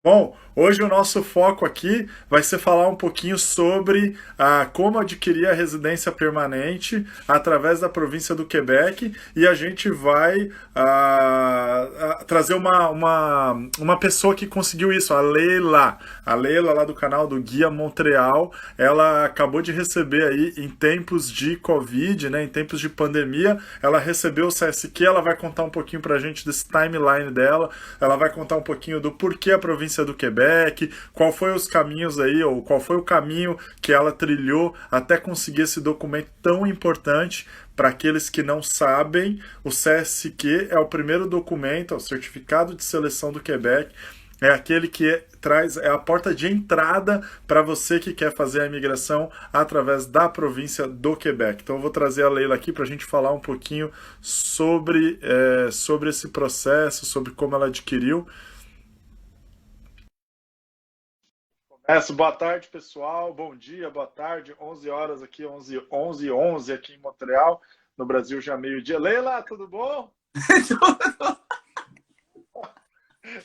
Bom, hoje o nosso foco aqui vai ser falar um pouquinho sobre como adquirir a residência permanente através da província do Quebec e a gente vai trazer uma pessoa que conseguiu isso, a Leila. A Leila lá do canal do Guia Montreal, ela acabou de receber aí em tempos de Covid, né, em tempos de pandemia, ela recebeu o CSQ, ela vai contar um pouquinho pra gente desse timeline dela, ela vai contar um pouquinho do porquê a província do Quebec, qual foi os caminhos aí, ou qual foi o caminho que ela trilhou até conseguir esse documento tão importante. Para aqueles que não sabem, o CSQ é o primeiro documento, é o Certificado de Seleção do Quebec, é aquele que traz a porta de entrada para você que quer fazer a imigração através da província do Quebec. Então eu vou trazer a Leila aqui para a gente falar um pouquinho sobre esse processo, sobre como ela adquiriu. Boa tarde, pessoal. Bom dia, boa tarde. 11 horas aqui, 11 aqui em Montreal. No Brasil já meio-dia. Leila, tudo bom?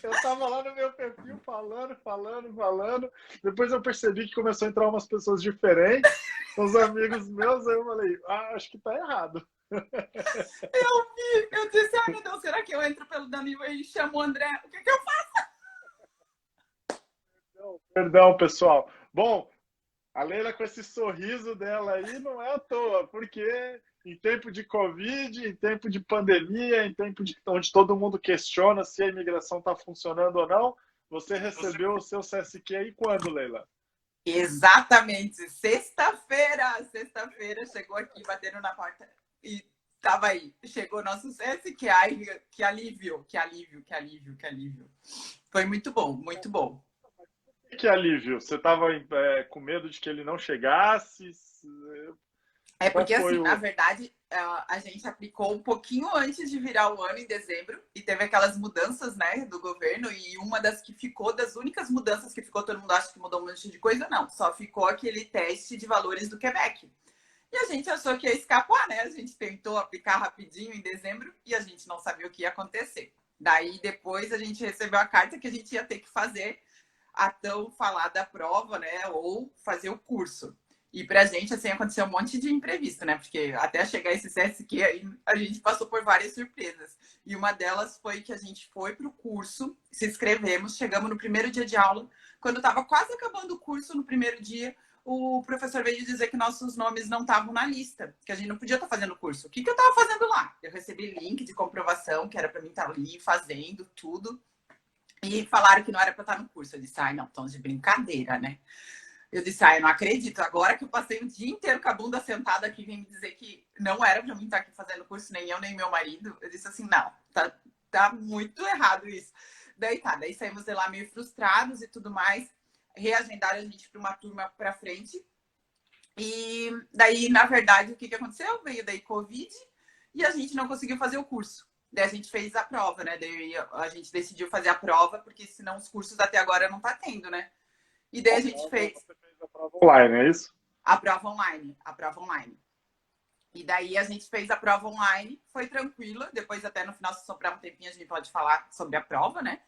Eu tava lá no meu perfil falando. Depois eu percebi que começou a entrar umas pessoas diferentes, uns amigos meus. Aí eu falei, acho que tá errado. Eu vi, eu disse, ai meu Deus, será que eu entro pelo Danilo e chamo o André? O que eu faço? Perdão, pessoal. Bom, a Leila com esse sorriso dela aí não é à toa, porque em tempo de Covid, em tempo de pandemia, em tempo de onde todo mundo questiona se a imigração está funcionando ou não, você recebeu o seu CSQ aí quando, Leila? Exatamente, sexta-feira chegou aqui batendo na porta e tava aí, chegou o nosso CS, que alívio, que alívio, que alívio, que alívio. Foi muito bom, muito bom. Que alívio! Você estava com medo de que ele não chegasse? É Qual porque, foi assim, na o. verdade, a gente aplicou um pouquinho antes de virar o ano, em dezembro, e teve aquelas mudanças, né, do governo, e uma das que ficou, das únicas mudanças que ficou, todo mundo acha que mudou um monte de coisa, não, só ficou aquele teste de valores do Quebec. E a gente achou que ia escapar, né? A gente tentou aplicar rapidinho em dezembro e a gente não sabia o que ia acontecer. Daí, depois, a gente recebeu a carta que a gente ia ter que fazer a tão falada prova, né? Ou fazer o curso. E pra gente, assim, aconteceu um monte de imprevisto, né? Porque até chegar esse CSQ aí, a gente passou por várias surpresas. E uma delas foi que a gente foi pro curso, se inscrevemos, chegamos no primeiro dia de aula. Quando estava quase acabando o curso, no primeiro dia, o professor veio dizer que nossos nomes não estavam na lista, que a gente não podia estar fazendo o curso. O que eu estava fazendo lá? Eu recebi link de comprovação, que era para mim estar ali fazendo tudo. E falaram que não era para estar no curso. Eu disse, ai, não, estão de brincadeira, né? Eu disse, ai, eu não acredito. Agora que eu passei o dia inteiro com a bunda sentada aqui, vem me dizer que não era para mim estar aqui fazendo curso, nem eu, nem meu marido. Eu disse assim, não, tá muito errado isso. Daí tá, daí saímos de lá meio frustrados e tudo mais. Reagendaram a gente para uma turma para frente. E daí, na verdade, o que aconteceu? Veio daí Covid e a gente não conseguiu fazer o curso. Daí a gente fez a prova, né? Daí a gente decidiu fazer a prova, porque senão os cursos até agora não tá tendo, né? E daí a gente fez Você fez a prova online, é isso? a prova online, a prova online. E daí a gente fez a prova online, foi tranquila. Depois, até no final, se sobrar um tempinho, a gente pode falar sobre a prova, né?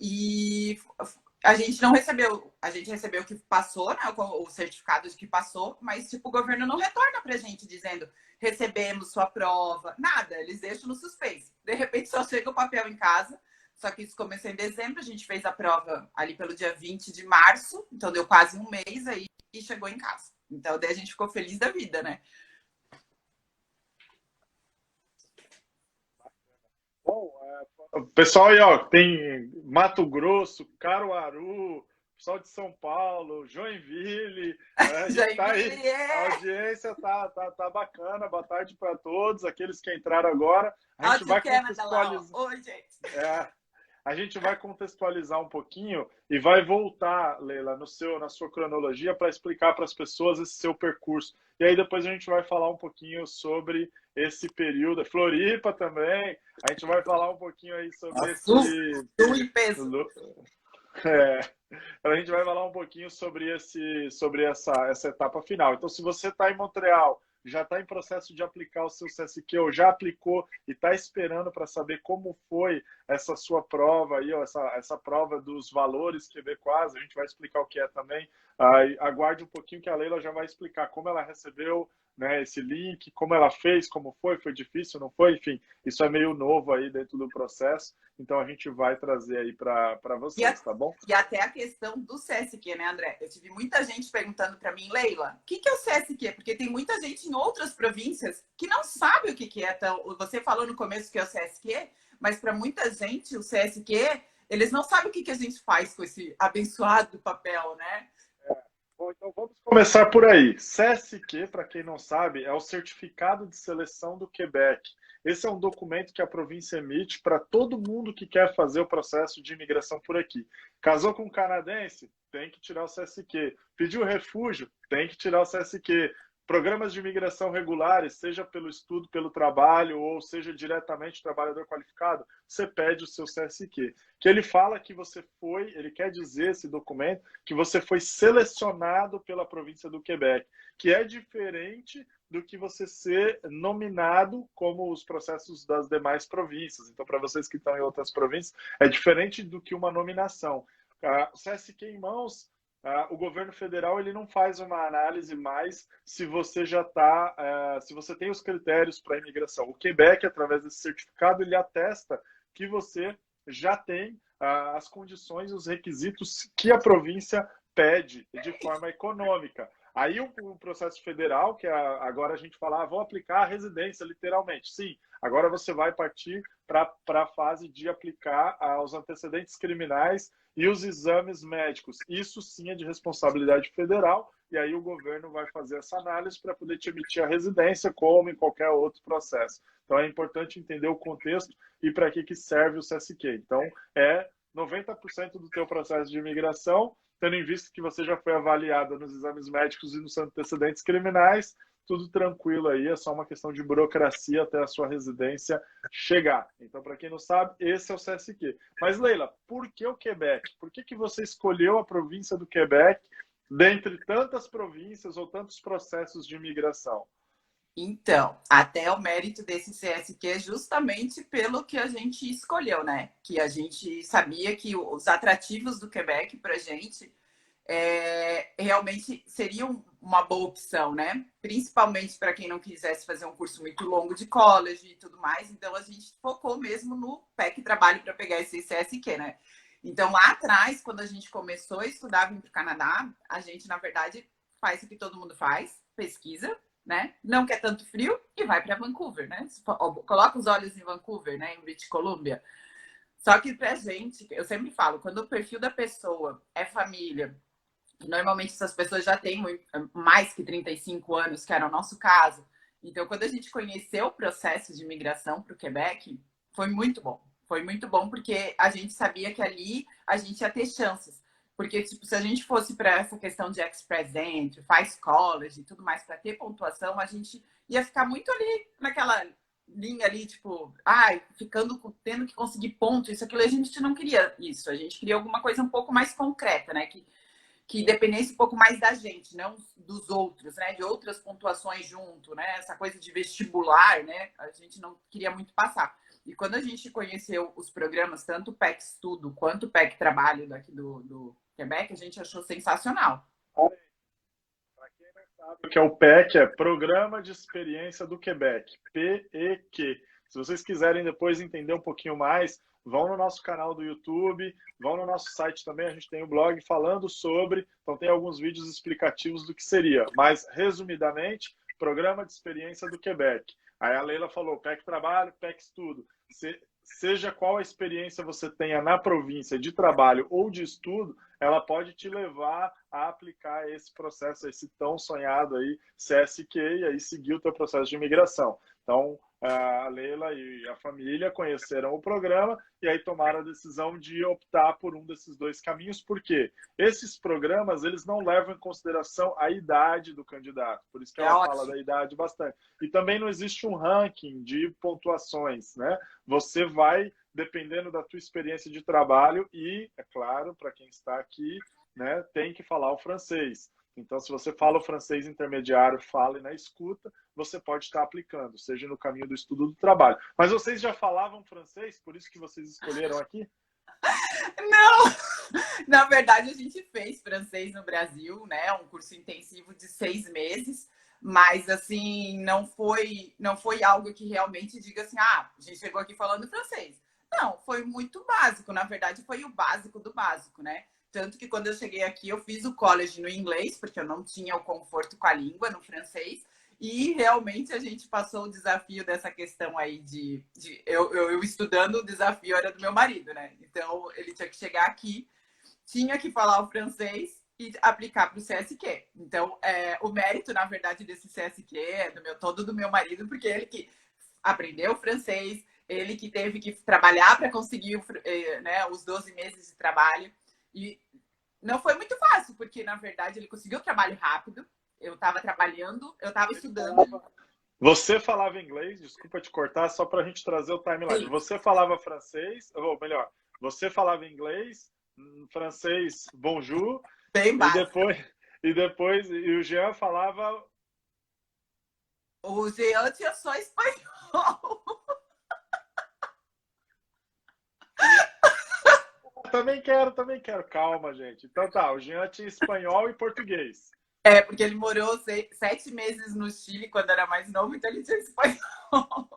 E a gente não recebeu, a gente recebeu que passou, né, o certificado de que passou, mas tipo, o governo não retorna pra gente dizendo recebemos sua prova, nada, eles deixam no suspense. De repente só chega o papel em casa, só que isso começou em dezembro, a gente fez a prova ali pelo dia 20 de março, então deu quase um mês aí e chegou em casa. Então daí a gente ficou feliz da vida, né? Bom, o pessoal aí, ó, tem Mato Grosso, Caruaru, pessoal de São Paulo, Joinville, a gente tá aí, Joinville, a é! audiência tá bacana, boa tarde para todos, aqueles que entraram agora, a gente Out vai Canada lá, ó. contextualizar, Oi, gente. é, a gente vai contextualizar um pouquinho e vai voltar, Leila, na sua cronologia para explicar para as pessoas esse seu percurso. E aí depois a gente vai falar um pouquinho sobre esse período, Floripa também. A gente vai falar um pouquinho aí sobre Assusto esse em peso. é, a gente vai falar um pouquinho sobre essa etapa final. Então, se você está em Montreal, já está em processo de aplicar o seu CSQ, ou já aplicou e está esperando para saber como foi essa sua prova aí, ó, essa prova dos valores QB quase, a gente vai explicar o que é também. Aguarde um pouquinho que a Leila já vai explicar como ela recebeu, né, esse link, como ela fez, como foi difícil, não foi? Enfim, isso é meio novo aí dentro do processo, então a gente vai trazer aí para vocês, tá bom? E até a questão do CSQ, né, André? Eu tive muita gente perguntando para mim, Leila, o que é o CSQ? Porque tem muita gente em outras províncias que não sabe o que é. Então, você falou no começo que é o CSQ, mas para muita gente o CSQ, eles não sabem o que a gente faz com esse abençoado papel, né? Bom, então vamos começar por aí. CSQ, para quem não sabe, é o Certificado de Seleção do Quebec. Esse é um documento que a província emite para todo mundo que quer fazer o processo de imigração por aqui. Casou com um canadense? Tem que tirar o CSQ. Pediu refúgio? Tem que tirar o CSQ. Programas de imigração regulares, seja pelo estudo, pelo trabalho, ou seja diretamente trabalhador qualificado, você pede o seu CSQ. Que ele fala que você foi, ele quer dizer esse documento, que você foi selecionado pela província do Quebec, que é diferente do que você ser nominado como os processos das demais províncias. Então, para vocês que estão em outras províncias, é diferente do que uma nominação. O CSQ em mãos, o governo federal ele não faz uma análise mais se você já está, se você tem os critérios para a imigração. O Quebec, através desse certificado, ele atesta que você já tem as condições, os requisitos que a província pede de forma econômica. Aí o processo federal, que agora a gente fala, vou aplicar a residência, literalmente. Sim, agora você vai partir para a fase de aplicar os antecedentes criminais e os exames médicos. Isso sim é de responsabilidade federal, e aí o governo vai fazer essa análise para poder te emitir a residência, como em qualquer outro processo. Então é importante entender o contexto e para que serve o CSQ. Então é 90% do teu processo de imigração, tendo em vista que você já foi avaliada nos exames médicos e nos antecedentes criminais, tudo tranquilo aí, é só uma questão de burocracia até a sua residência chegar. Então, para quem não sabe, esse é o CSQ. Mas, Leila, por que o Quebec? Por que você escolheu a província do Quebec dentre tantas províncias ou tantos processos de imigração? Então, até o mérito desse CSQ é justamente pelo que a gente escolheu, né? Que a gente sabia que os atrativos do Quebec para a gente realmente seriam uma boa opção, né? Principalmente para quem não quisesse fazer um curso muito longo de college e tudo mais. Então, a gente focou mesmo no PEC Trabalho para pegar esse CSQ, né? Então, lá atrás, quando a gente começou a estudar vir para o Canadá, a gente, na verdade, faz o que todo mundo faz, pesquisa, né? Não quer tanto frio e vai para Vancouver, né? Coloca os olhos em Vancouver, né? Em British Columbia. Só que pra gente, eu sempre falo, quando o perfil da pessoa é família, e normalmente essas pessoas já têm mais que 35 anos, que era o nosso caso. Então, quando a gente conheceu o processo de imigração para o Quebec, foi muito bom. Foi muito bom porque a gente sabia que ali a gente ia ter chances. Porque, tipo, se a gente fosse para essa questão de Express Entry, faz college e tudo mais para ter pontuação, a gente ia ficar muito ali naquela linha ali, tipo, tendo que conseguir ponto, isso, aquilo. A gente não queria isso. A gente queria alguma coisa um pouco mais concreta, né? Que dependesse um pouco mais da gente, não dos outros, né? De outras pontuações junto, né? Essa coisa de vestibular, né? A gente não queria muito passar. E quando a gente conheceu os programas, tanto o PEC Estudo quanto o PEC Trabalho daqui do Quebec, a gente achou sensacional. Para quem não sabe o que é o PEC, é Programa de Experiência do Quebec, PEQ. Se vocês quiserem depois entender um pouquinho mais, vão no nosso canal do YouTube, vão no nosso site também, a gente tem um blog falando sobre, então tem alguns vídeos explicativos do que seria, mas resumidamente, Programa de Experiência do Quebec. Aí a Leila falou, PEC Trabalho, PEC Estudo. Seja qual a experiência você tenha na província de trabalho ou de estudo, ela pode te levar a aplicar esse processo, esse tão sonhado aí, CSQ, e aí seguir o teu processo de imigração. Então, a Leila e a família conheceram o programa e aí tomaram a decisão de optar por um desses dois caminhos, porque esses programas eles não levam em consideração a idade do candidato, por isso que ela fala da idade bastante. E também não existe um ranking de pontuações, né? Você vai, dependendo da tua experiência de trabalho e, é claro, para quem está aqui, né, tem que falar o francês. Então, se você fala o francês intermediário, fala e na escuta, você pode estar aplicando, seja no caminho do estudo ou do trabalho. Mas vocês já falavam francês, por isso que vocês escolheram aqui? Não! Na verdade, a gente fez francês no Brasil, né? Um curso intensivo de 6 meses, mas assim, não foi algo que realmente diga assim, ah, a gente chegou aqui falando francês. Não, foi muito básico. Na verdade, foi o básico do básico, né? Tanto que quando eu cheguei aqui, eu fiz o college no inglês, porque eu não tinha o conforto com a língua no francês. E realmente a gente passou o desafio dessa questão aí eu estudando, o desafio era do meu marido, né? Então ele tinha que chegar aqui, tinha que falar o francês e aplicar para o CSQ. Então, o mérito, na verdade, desse CSQ é todo do meu marido, porque ele que aprendeu francês, ele que teve que trabalhar para conseguir né, os 12 meses de trabalho. E não foi muito fácil, porque, na verdade, ele conseguiu o trabalho rápido. Eu estava trabalhando, eu estava estudando. Você falava inglês, desculpa te cortar, só para a gente trazer o timeline. Sim. Você falava francês, ou melhor, você falava inglês, francês, bonjour, Bem e básico. depois o Jean falava. O Jean tinha só espanhol. Também quero, também quero. Calma, gente. Então tá, o Jean tinha espanhol e português. Porque ele morou 7 meses no Chile quando era mais novo, então ele tinha espanhol.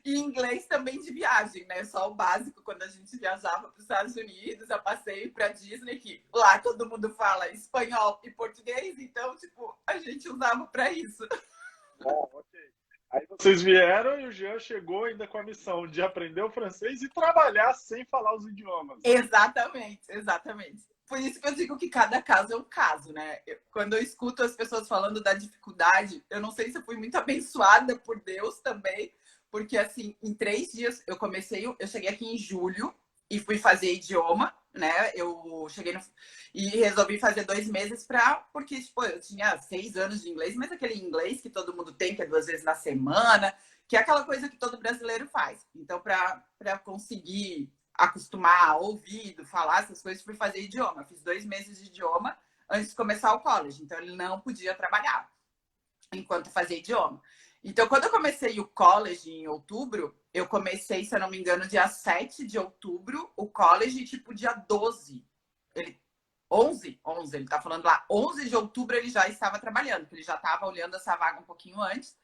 E inglês também de viagem, né? Só o básico quando a gente viajava para os Estados Unidos, a passeio para Disney, que lá todo mundo fala espanhol e português, então, tipo, a gente usava para isso. Bom, ok. Aí vocês vieram e o Jean chegou ainda com a missão de aprender o francês e trabalhar sem falar os idiomas. Exatamente, exatamente. Por isso que eu digo que cada caso é um caso, né? Quando eu escuto as pessoas falando da dificuldade, eu não sei se eu fui muito abençoada por Deus também, porque assim, em 3 dias eu cheguei aqui em julho e fui fazer idioma, né? Eu cheguei e resolvi fazer 2 meses porque tipo, eu tinha 6 anos de inglês, mas aquele inglês que todo mundo tem, que é 2 vezes na semana, que é aquela coisa que todo brasileiro faz. Então, para conseguir acostumar, ouvido, falar essas coisas, fui fazer idioma. Fiz 2 meses de idioma antes de começar o college. Então, ele não podia trabalhar enquanto fazia idioma. Então, quando eu comecei o college em outubro, eu comecei, se eu não me engano, dia 7 de outubro, o college, tipo, dia 12. 11, ele tá falando lá, 11 de outubro ele já estava trabalhando, porque ele já estava olhando essa vaga um pouquinho antes.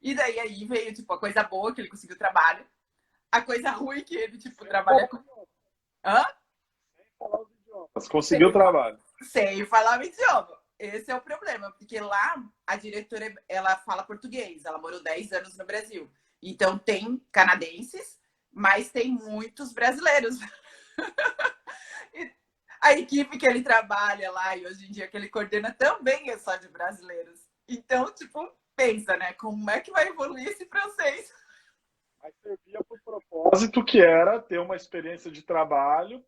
E daí aí veio, tipo, a coisa boa, que ele conseguiu trabalho. A coisa ruim que ele, tipo, trabalha com... Hã? Sem falar os idiomas. Conseguiu o trabalho. Sem falar o idioma. Esse é o problema, porque lá a diretora, ela fala português, ela morou 10 anos no Brasil. Então tem canadenses, mas tem muitos brasileiros. A equipe que ele trabalha lá e hoje em dia que ele coordena também é só de brasileiros. Então, tipo, pensa, né? Como é que vai evoluir esse francês? Mas servia para o propósito que era ter uma experiência de trabalho.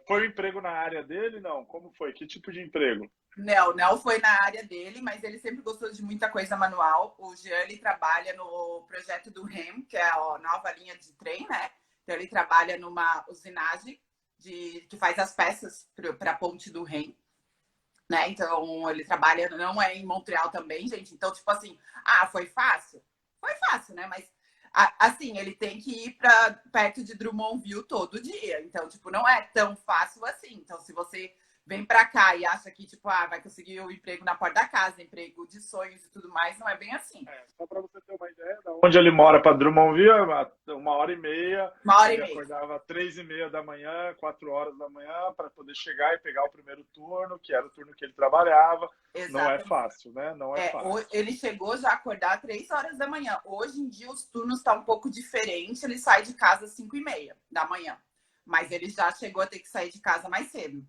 Foi um emprego na área dele? Não. Como foi? Que tipo de emprego? Não foi na área dele, mas ele sempre gostou de muita coisa manual. O Jean, ele trabalha no projeto do REM, que é a nova linha de trem, né? Então, ele trabalha numa usinagem que faz as peças para a ponte do REM, né? Então, ele trabalha, não é em Montreal também, gente. Então, tipo assim, foi fácil? Foi fácil, né? Mas, assim, ele tem que ir para perto de Drummondville todo dia. Então, tipo, não é tão fácil assim. Então, se você vem para cá e acha que, tipo, vai conseguir o emprego na porta da casa, emprego de sonhos e tudo mais, não é bem assim. Só para você ter uma ideia, onde ele mora para Drummondville, 1h30. Uma hora e Ele meia. acordava 3h30 da manhã, 4 horas da manhã, para poder chegar e pegar o primeiro turno, que era o turno que ele trabalhava. Exatamente. Não é fácil, né? Não é fácil. Ele chegou já a acordar 3 horas da manhã. Hoje em dia os turnos estão um pouco diferentes. Ele sai de casa às 5h30 da manhã. Mas ele já chegou a ter que sair de casa mais cedo.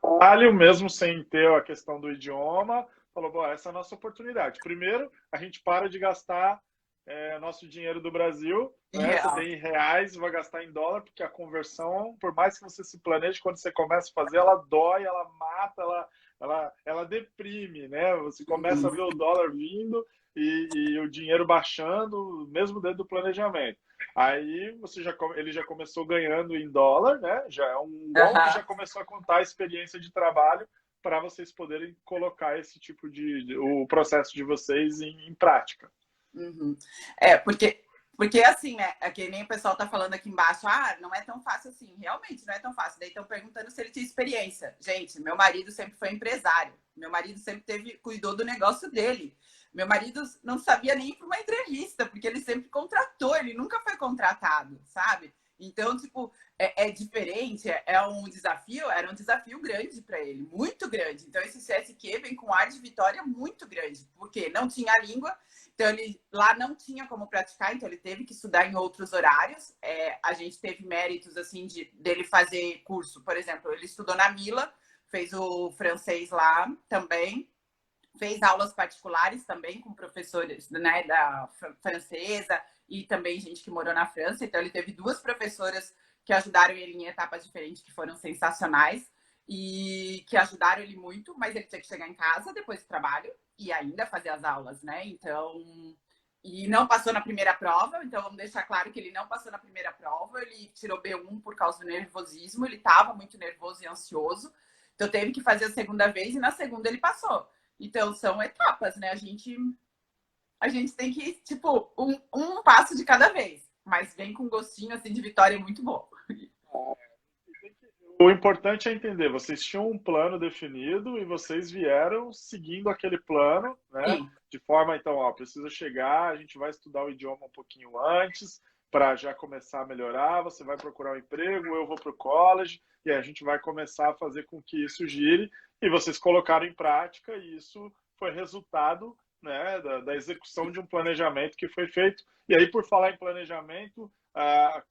Trabalho, mesmo sem ter a questão do idioma, falou, bom, essa é a nossa oportunidade. Primeiro, a gente para de gastar nosso dinheiro do Brasil, né? Você tem em reais, vai gastar em dólar, porque a conversão, por mais que você se planeje, quando você começa a fazer, ela dói, ela mata, ela deprime, né? Você começa a ver o dólar vindo e o dinheiro baixando, mesmo dentro do planejamento. Aí ele já começou ganhando em dólar, né? Já é um bom que já começou a contar a experiência de trabalho para vocês poderem colocar esse tipo o processo de vocês em prática. Uhum. Porque assim, né? É que nem o pessoal tá falando aqui embaixo, não é tão fácil assim. Realmente não é tão fácil. Daí estão perguntando se ele tinha experiência. Gente, meu marido sempre foi empresário. Meu marido sempre cuidou do negócio dele. Meu marido não sabia nem ir para uma entrevista, porque ele sempre contratou, ele nunca foi contratado, sabe? Então, tipo, é diferente, era um desafio grande para ele, muito grande. Então, esse CSQ vem com ar de vitória muito grande, porque não tinha língua, então ele lá não tinha como praticar, então ele teve que estudar em outros horários. A gente teve méritos assim dele fazer curso, por exemplo, ele estudou na Mila, fez o francês lá também, fez aulas particulares também com professores, né, da francesa e também gente que morou na França. Então ele teve 2 professoras que ajudaram ele em etapas diferentes, que foram sensacionais e que ajudaram ele muito, mas ele tinha que chegar em casa depois do trabalho e ainda fazer as aulas, né? Então, e não passou na primeira prova, então vamos deixar claro que ele não passou na primeira prova, ele tirou B1 por causa do nervosismo, ele estava muito nervoso e ansioso, então teve que fazer a segunda vez e na segunda ele passou. Então são etapas, né? A gente tem que ir, tipo, um passo de cada vez, mas vem com um gostinho assim de vitória muito bom. O importante é entender, vocês tinham um plano definido e vocês vieram seguindo aquele plano, né? Sim. De forma, então, precisa chegar, a gente vai estudar o idioma um pouquinho antes, para já começar a melhorar, você vai procurar um emprego, eu vou para o college, e a gente vai começar a fazer com que isso gire, e vocês colocaram em prática, e isso foi resultado, né, da execução de um planejamento que foi feito. E aí, por falar em planejamento,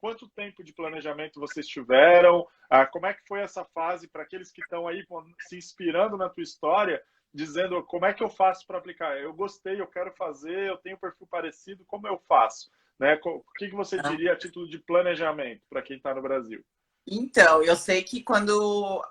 quanto tempo de planejamento vocês tiveram? Como é que foi essa fase para aqueles que estão aí se inspirando na tua história, dizendo como é que eu faço para aplicar? Eu gostei, eu quero fazer, eu tenho um perfil parecido, como eu faço? Né? O que você diria a título de planejamento para quem está no Brasil? Então, eu sei que quando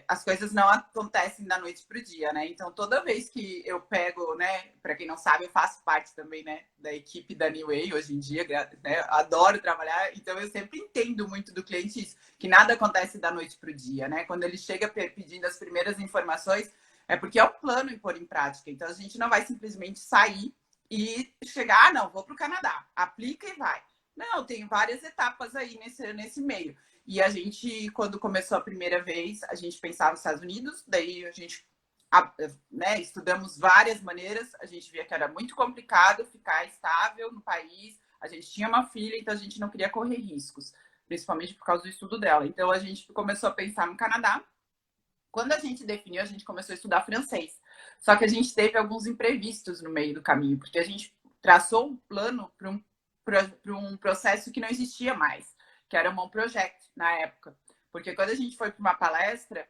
as coisas não acontecem da noite para o dia, né? Então, toda vez que eu pego, né? Para quem não sabe, eu faço parte também, né? Da equipe da New Way hoje em dia, né? Adoro trabalhar, então eu sempre entendo muito do cliente isso, que nada acontece da noite para o dia, né? Quando ele chega pedindo as primeiras informações, é porque é um plano em pôr em prática. Então, a gente não vai simplesmente sair e chegar, não, vou para o Canadá, aplica e vai. Não, tem várias etapas aí nesse meio. E a gente, quando começou a primeira vez, a gente pensava nos Estados Unidos, daí a gente, né, estudamos várias maneiras, a gente via que era muito complicado ficar estável no país, a gente tinha uma filha, então a gente não queria correr riscos, principalmente por causa do estudo dela. Então a gente começou a pensar no Canadá. Quando a gente definiu, a gente começou a estudar francês. Só que a gente teve alguns imprevistos no meio do caminho, porque a gente traçou um plano para um processo que não existia mais, que era o Mon Project na época. Porque quando a gente foi para uma palestra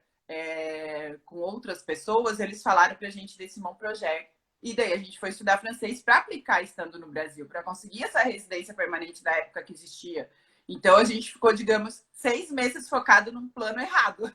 com outras pessoas, eles falaram para a gente desse Mon Project. E daí a gente foi estudar francês para aplicar estando no Brasil, para conseguir essa residência permanente da época que existia. Então a gente ficou, digamos, 6 meses focado num plano errado.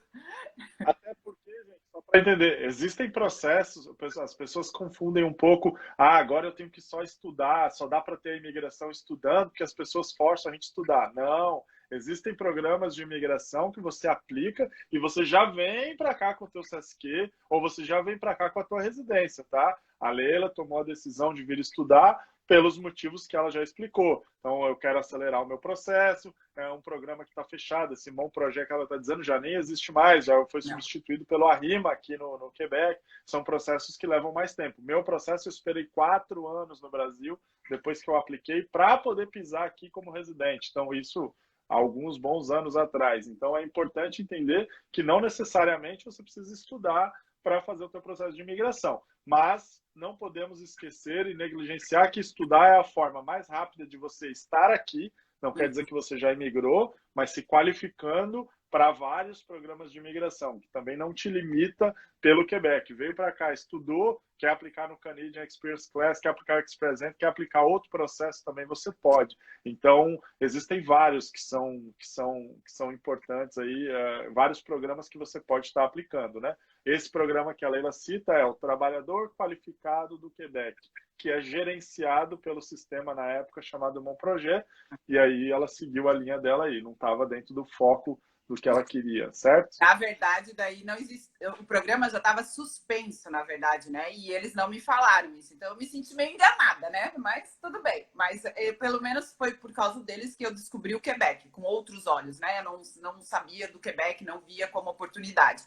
Até porque, gente, só para entender, existem processos, as pessoas confundem um pouco, agora eu tenho que só estudar, só dá para ter a imigração estudando, porque as pessoas forçam a gente a estudar. Não, existem programas de imigração que você aplica e você já vem para cá com o teu CSQ ou você já vem para cá com a tua residência, tá? A Leila tomou a decisão de vir estudar pelos motivos que ela já explicou. Então, eu quero acelerar o meu processo, é um programa que está fechado, esse Mon Project que ela está dizendo já nem existe mais, já foi substituído pelo Arrima aqui no Quebec, são processos que levam mais tempo. Meu processo eu esperei 4 anos no Brasil, depois que eu apliquei, para poder pisar aqui como residente. Então, isso há alguns bons anos atrás. Então, é importante entender que não necessariamente você precisa estudar para fazer o teu processo de imigração. Mas não podemos esquecer e negligenciar que estudar é a forma mais rápida de você estar aqui, não quer dizer que você já imigrou, mas se qualificando para vários programas de imigração, que também não te limita pelo Quebec. Veio para cá, estudou, quer aplicar no Canadian Experience Class, quer aplicar o Express Entry, quer aplicar outro processo também, você pode. Então, existem vários que são importantes aí, vários programas que você pode estar aplicando, né? Esse programa que a Leila cita é o Trabalhador Qualificado do Quebec, que é gerenciado pelo sistema na época chamado Mon Projet, e aí ela seguiu a linha dela aí, não estava dentro do foco do que ela queria, certo? Na verdade, daí não existe. O programa já estava suspenso, na verdade, né? E eles não me falaram isso. Então eu me senti meio enganada, né? Mas tudo bem. Mas pelo menos foi por causa deles que eu descobri o Quebec com outros olhos, né? Eu não sabia do Quebec, não via como oportunidade.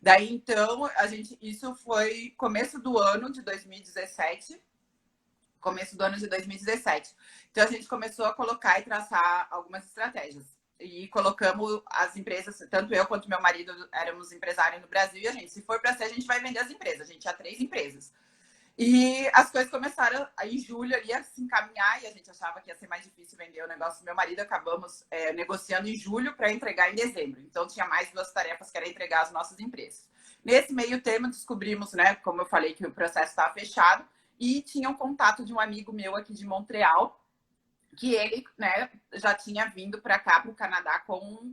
Daí então, isso foi começo do ano de 2017. Começo do ano de 2017. Então a gente começou a colocar e traçar algumas estratégias. E colocamos as empresas, tanto eu quanto meu marido éramos empresários no Brasil, e a gente, se for para ser, a gente vai vender as empresas. A gente tinha 3 empresas. E as coisas começaram em julho ali a se encaminhar, e a gente achava que ia ser mais difícil vender o negócio. Meu marido acabamos negociando em julho para entregar em dezembro. Então tinha mais 2 tarefas, que era entregar as nossas empresas. Nesse meio termo, descobrimos, né, como eu falei, que o processo estava fechado, e tinha um contato de um amigo meu aqui de Montreal, que ele, né, já tinha vindo para cá, para o Canadá, com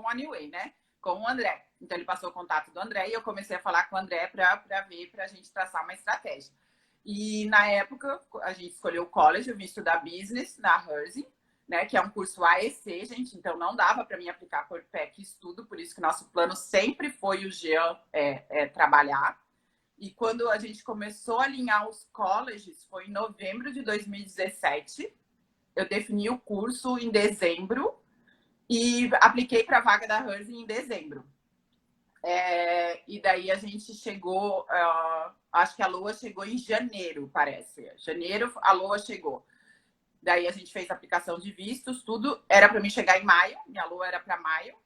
a New Way, né? Com o André. Então ele passou o contato do André e eu comecei a falar com o André para ver, para a gente traçar uma estratégia. E na época a gente escolheu o college, eu vim estudar business na Herzing, né? Que é um curso AEC, gente. Então não dava para mim aplicar por PEC estudo, por isso que nosso plano sempre foi o Jean trabalhar. E quando a gente começou a alinhar os colleges, foi em novembro de 2017. Eu defini o curso em dezembro e apliquei para a vaga da Herzing em dezembro. E daí a gente chegou, acho que a Lua chegou em janeiro, parece. Janeiro a Lua chegou. Daí a gente fez a aplicação de vistos, tudo. Era para mim chegar em maio, minha Lua era para maio.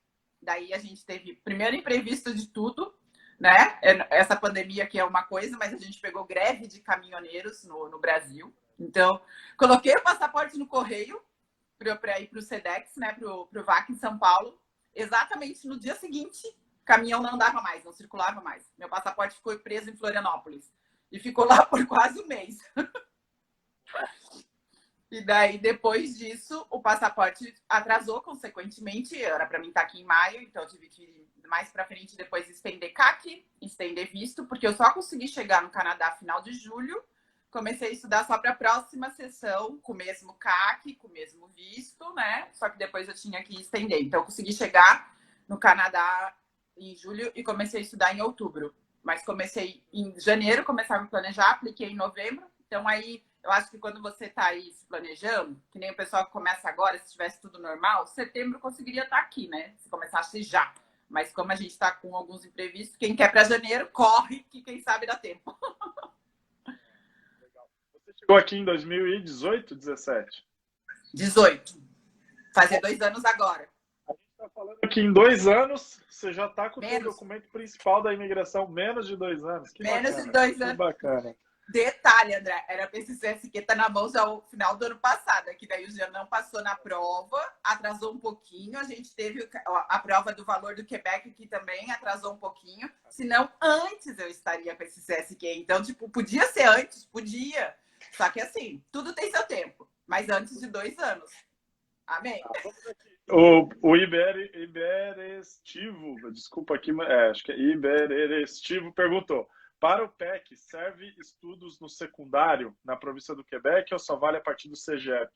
Daí a gente teve primeiro imprevisto de tudo, né? Essa pandemia aqui é uma coisa, mas a gente pegou greve de no Brasil. Então, coloquei o passaporte no correio para ir para o SEDEX, né? Para o VAC em São Paulo. Exatamente no dia seguinte, o caminhão não andava mais, não circulava mais. Meu passaporte ficou preso em Florianópolis. E ficou lá por quase um mês. E daí, depois disso, o passaporte atrasou, consequentemente. Era para mim estar aqui em maio, então eu tive que ir mais para frente depois estender CAC, estender visto, porque eu só consegui chegar no Canadá final de julho. Comecei a estudar só para a próxima sessão, com o mesmo CAC, com o mesmo visto, né? Só que depois eu tinha que estender. Então, eu consegui chegar no Canadá em julho e comecei a estudar em outubro. Mas comecei em janeiro, começava a me planejar, apliquei em novembro. Então, aí, eu acho que quando você está aí se planejando, que nem o pessoal que começa agora, se tivesse tudo normal, setembro conseguiria estar aqui, né? Se começasse já. Mas como a gente está com alguns imprevistos, quem quer para janeiro, corre, que quem sabe dá tempo. Você chegou aqui em 2018, 17? 18. Fazer 2 anos agora. A gente está falando que em 2 anos você já está com o seu Menos. documento principal da imigração, menos de 2 anos. Que Menos bacana, de 2 que anos. bacana. Detalhe, André, era para esse CSQ tá na mão já no final do ano passado, que daí o Jean não passou na prova, atrasou um pouquinho, a gente teve a prova do valor do Quebec, que também atrasou um pouquinho, senão antes eu estaria com esse CSQ. Então, tipo, podia ser antes, podia, só que assim, tudo tem seu tempo, mas antes de 2 anos. Amém? O Iberestivo, desculpa aqui, acho que é Iberestivo, perguntou: para o PEC, serve estudos no secundário, na província do Quebec, ou só vale a partir do CEGEP?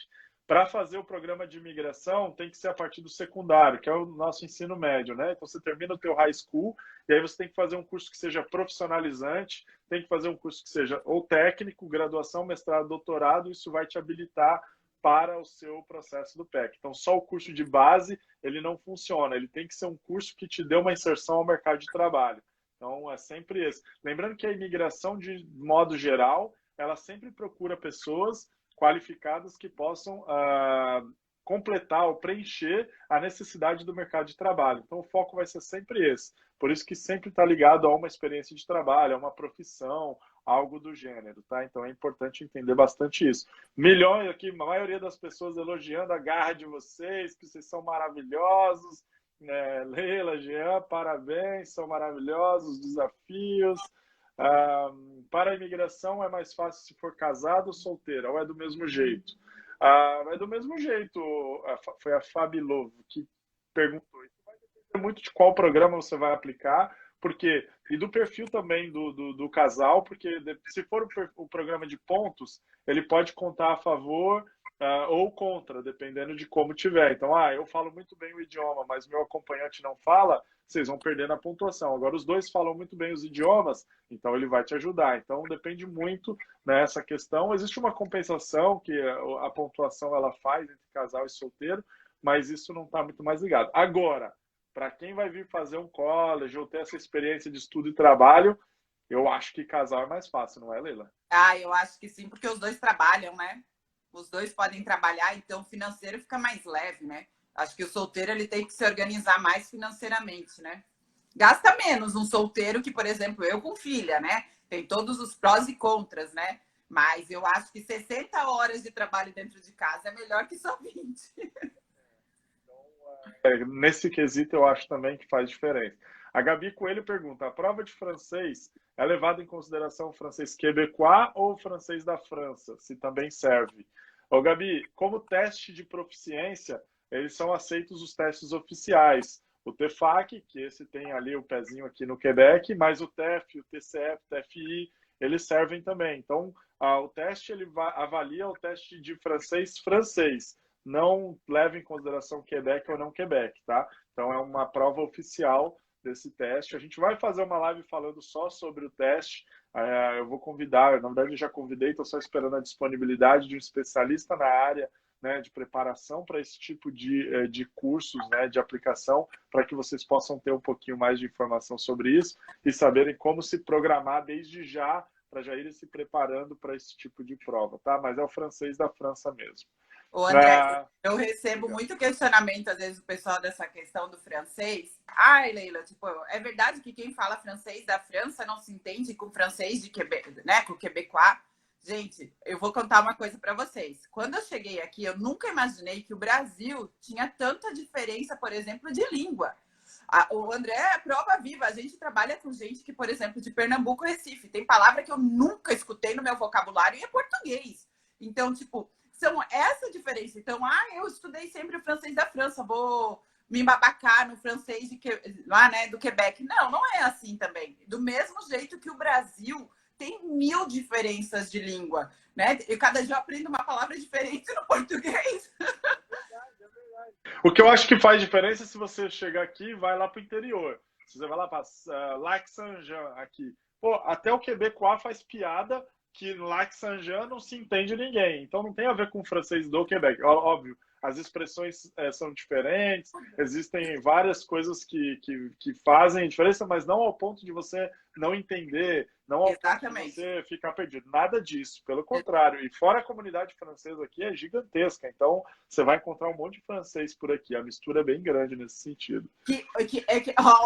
Para fazer o programa de imigração, tem que ser a partir do secundário, que é o nosso ensino médio, né? Então, você termina o teu high school, e aí você tem que fazer um curso que seja profissionalizante, tem que fazer um curso que seja ou técnico, graduação, mestrado, doutorado, isso vai te habilitar para o seu processo do PEC. Então, só o curso de base, ele não funciona. Ele tem que ser um curso que te dê uma inserção ao mercado de trabalho. Então, é sempre esse. Lembrando que a imigração, de modo geral, ela sempre procura pessoas qualificadas que possam completar ou preencher a necessidade do mercado de trabalho. Então, o foco vai ser sempre esse. Por isso que sempre está ligado a uma experiência de trabalho, a uma profissão, algo do gênero, tá? Então, é importante entender bastante isso. Milhões aqui, a maioria das pessoas elogiando a garra de vocês, que vocês são maravilhosos. Leila, Jean, parabéns, são maravilhosos desafios. Para a imigração é mais fácil se for casado ou solteira, ou é do mesmo jeito? É do mesmo jeito, foi a Fabilov que perguntou. Isso vai depender muito de qual programa você vai aplicar, porque, e do perfil também do casal, porque se for o programa de pontos, ele pode contar a favor ou contra, dependendo de como tiver. Então, eu falo muito bem o idioma, mas meu acompanhante não fala, vocês vão perder na pontuação. Agora, os dois falam muito bem os idiomas, então ele vai te ajudar. Então, depende muito nessa questão. Existe uma compensação que a pontuação ela faz entre casal e solteiro, mas isso não está muito mais ligado. Agora, para quem vai vir fazer um college ou ter essa experiência de estudo e trabalho, eu acho que casal é mais fácil, não é, Leila? Eu acho que sim, porque os dois trabalham, né? Os dois podem trabalhar, então o financeiro fica mais leve, né? Acho que o solteiro ele tem que se organizar mais financeiramente, né? Gasta menos um solteiro que, por exemplo, eu com filha, né? Tem todos os prós e contras, né? Mas eu acho que 60 horas de trabalho dentro de casa é melhor que só 20. Nesse quesito, eu acho também que faz diferença. A Gabi Coelho pergunta: a prova de francês é levada em consideração o francês québécois ou o francês da França? Se também serve. Ô, Gabi, como teste de proficiência, eles são aceitos os testes oficiais. O TEFAC, que esse tem ali o pezinho aqui no Quebec, mas o TEF, o TCF, o TFI, eles servem também. Então, o teste ele avalia o teste de francês, não leva em consideração Quebec ou não Quebec, tá? Então é uma prova oficial desse teste. A gente vai fazer uma live falando só sobre o teste. Eu vou convidar, na verdade eu já convidei, estou só esperando a disponibilidade de um especialista na área, né, de preparação para esse tipo de cursos, né, de aplicação, para que vocês possam ter um pouquinho mais de informação sobre isso e saberem como se programar desde já, para já irem se preparando para esse tipo de prova, tá? Mas é o francês da França mesmo. Ô, André, eu recebo muito questionamento, às vezes, do pessoal dessa questão do francês. Ai, Leila, tipo, é verdade que quem fala francês da França não se entende com o francês de Quebec, né? Com o quebecois? Gente, eu vou contar uma coisa para vocês. Quando eu cheguei aqui, eu nunca imaginei que o Brasil tinha tanta diferença, por exemplo, de língua. O André é prova viva. A gente trabalha com gente que, por exemplo, de Pernambuco, Recife. Tem palavra que eu nunca escutei no meu vocabulário e é português. Então, tipo, são essa diferença. Então, eu estudei sempre o francês da França, vou me embabacar no francês lá, né, do Quebec. Não, não é assim também. Do mesmo jeito que o Brasil tem 1000 diferenças de língua, né? E cada dia eu aprendo uma palavra diferente no português. O que eu acho que faz diferença é se você chegar aqui e vai lá para o interior. Se você vai lá para Lac Saint-Jean aqui. Pô, até o quebecois faz piada que no Lac Saint-Jean não se entende ninguém. Então não tem a ver com o francês do Quebec. Óbvio, as expressões são diferentes, existem várias coisas que fazem diferença, mas não ao ponto de você não entender, não ao ponto de você ficar perdido. Nada disso, pelo contrário. E fora a comunidade francesa aqui é gigantesca, então você vai encontrar um monte de francês por aqui. A mistura é bem grande nesse sentido.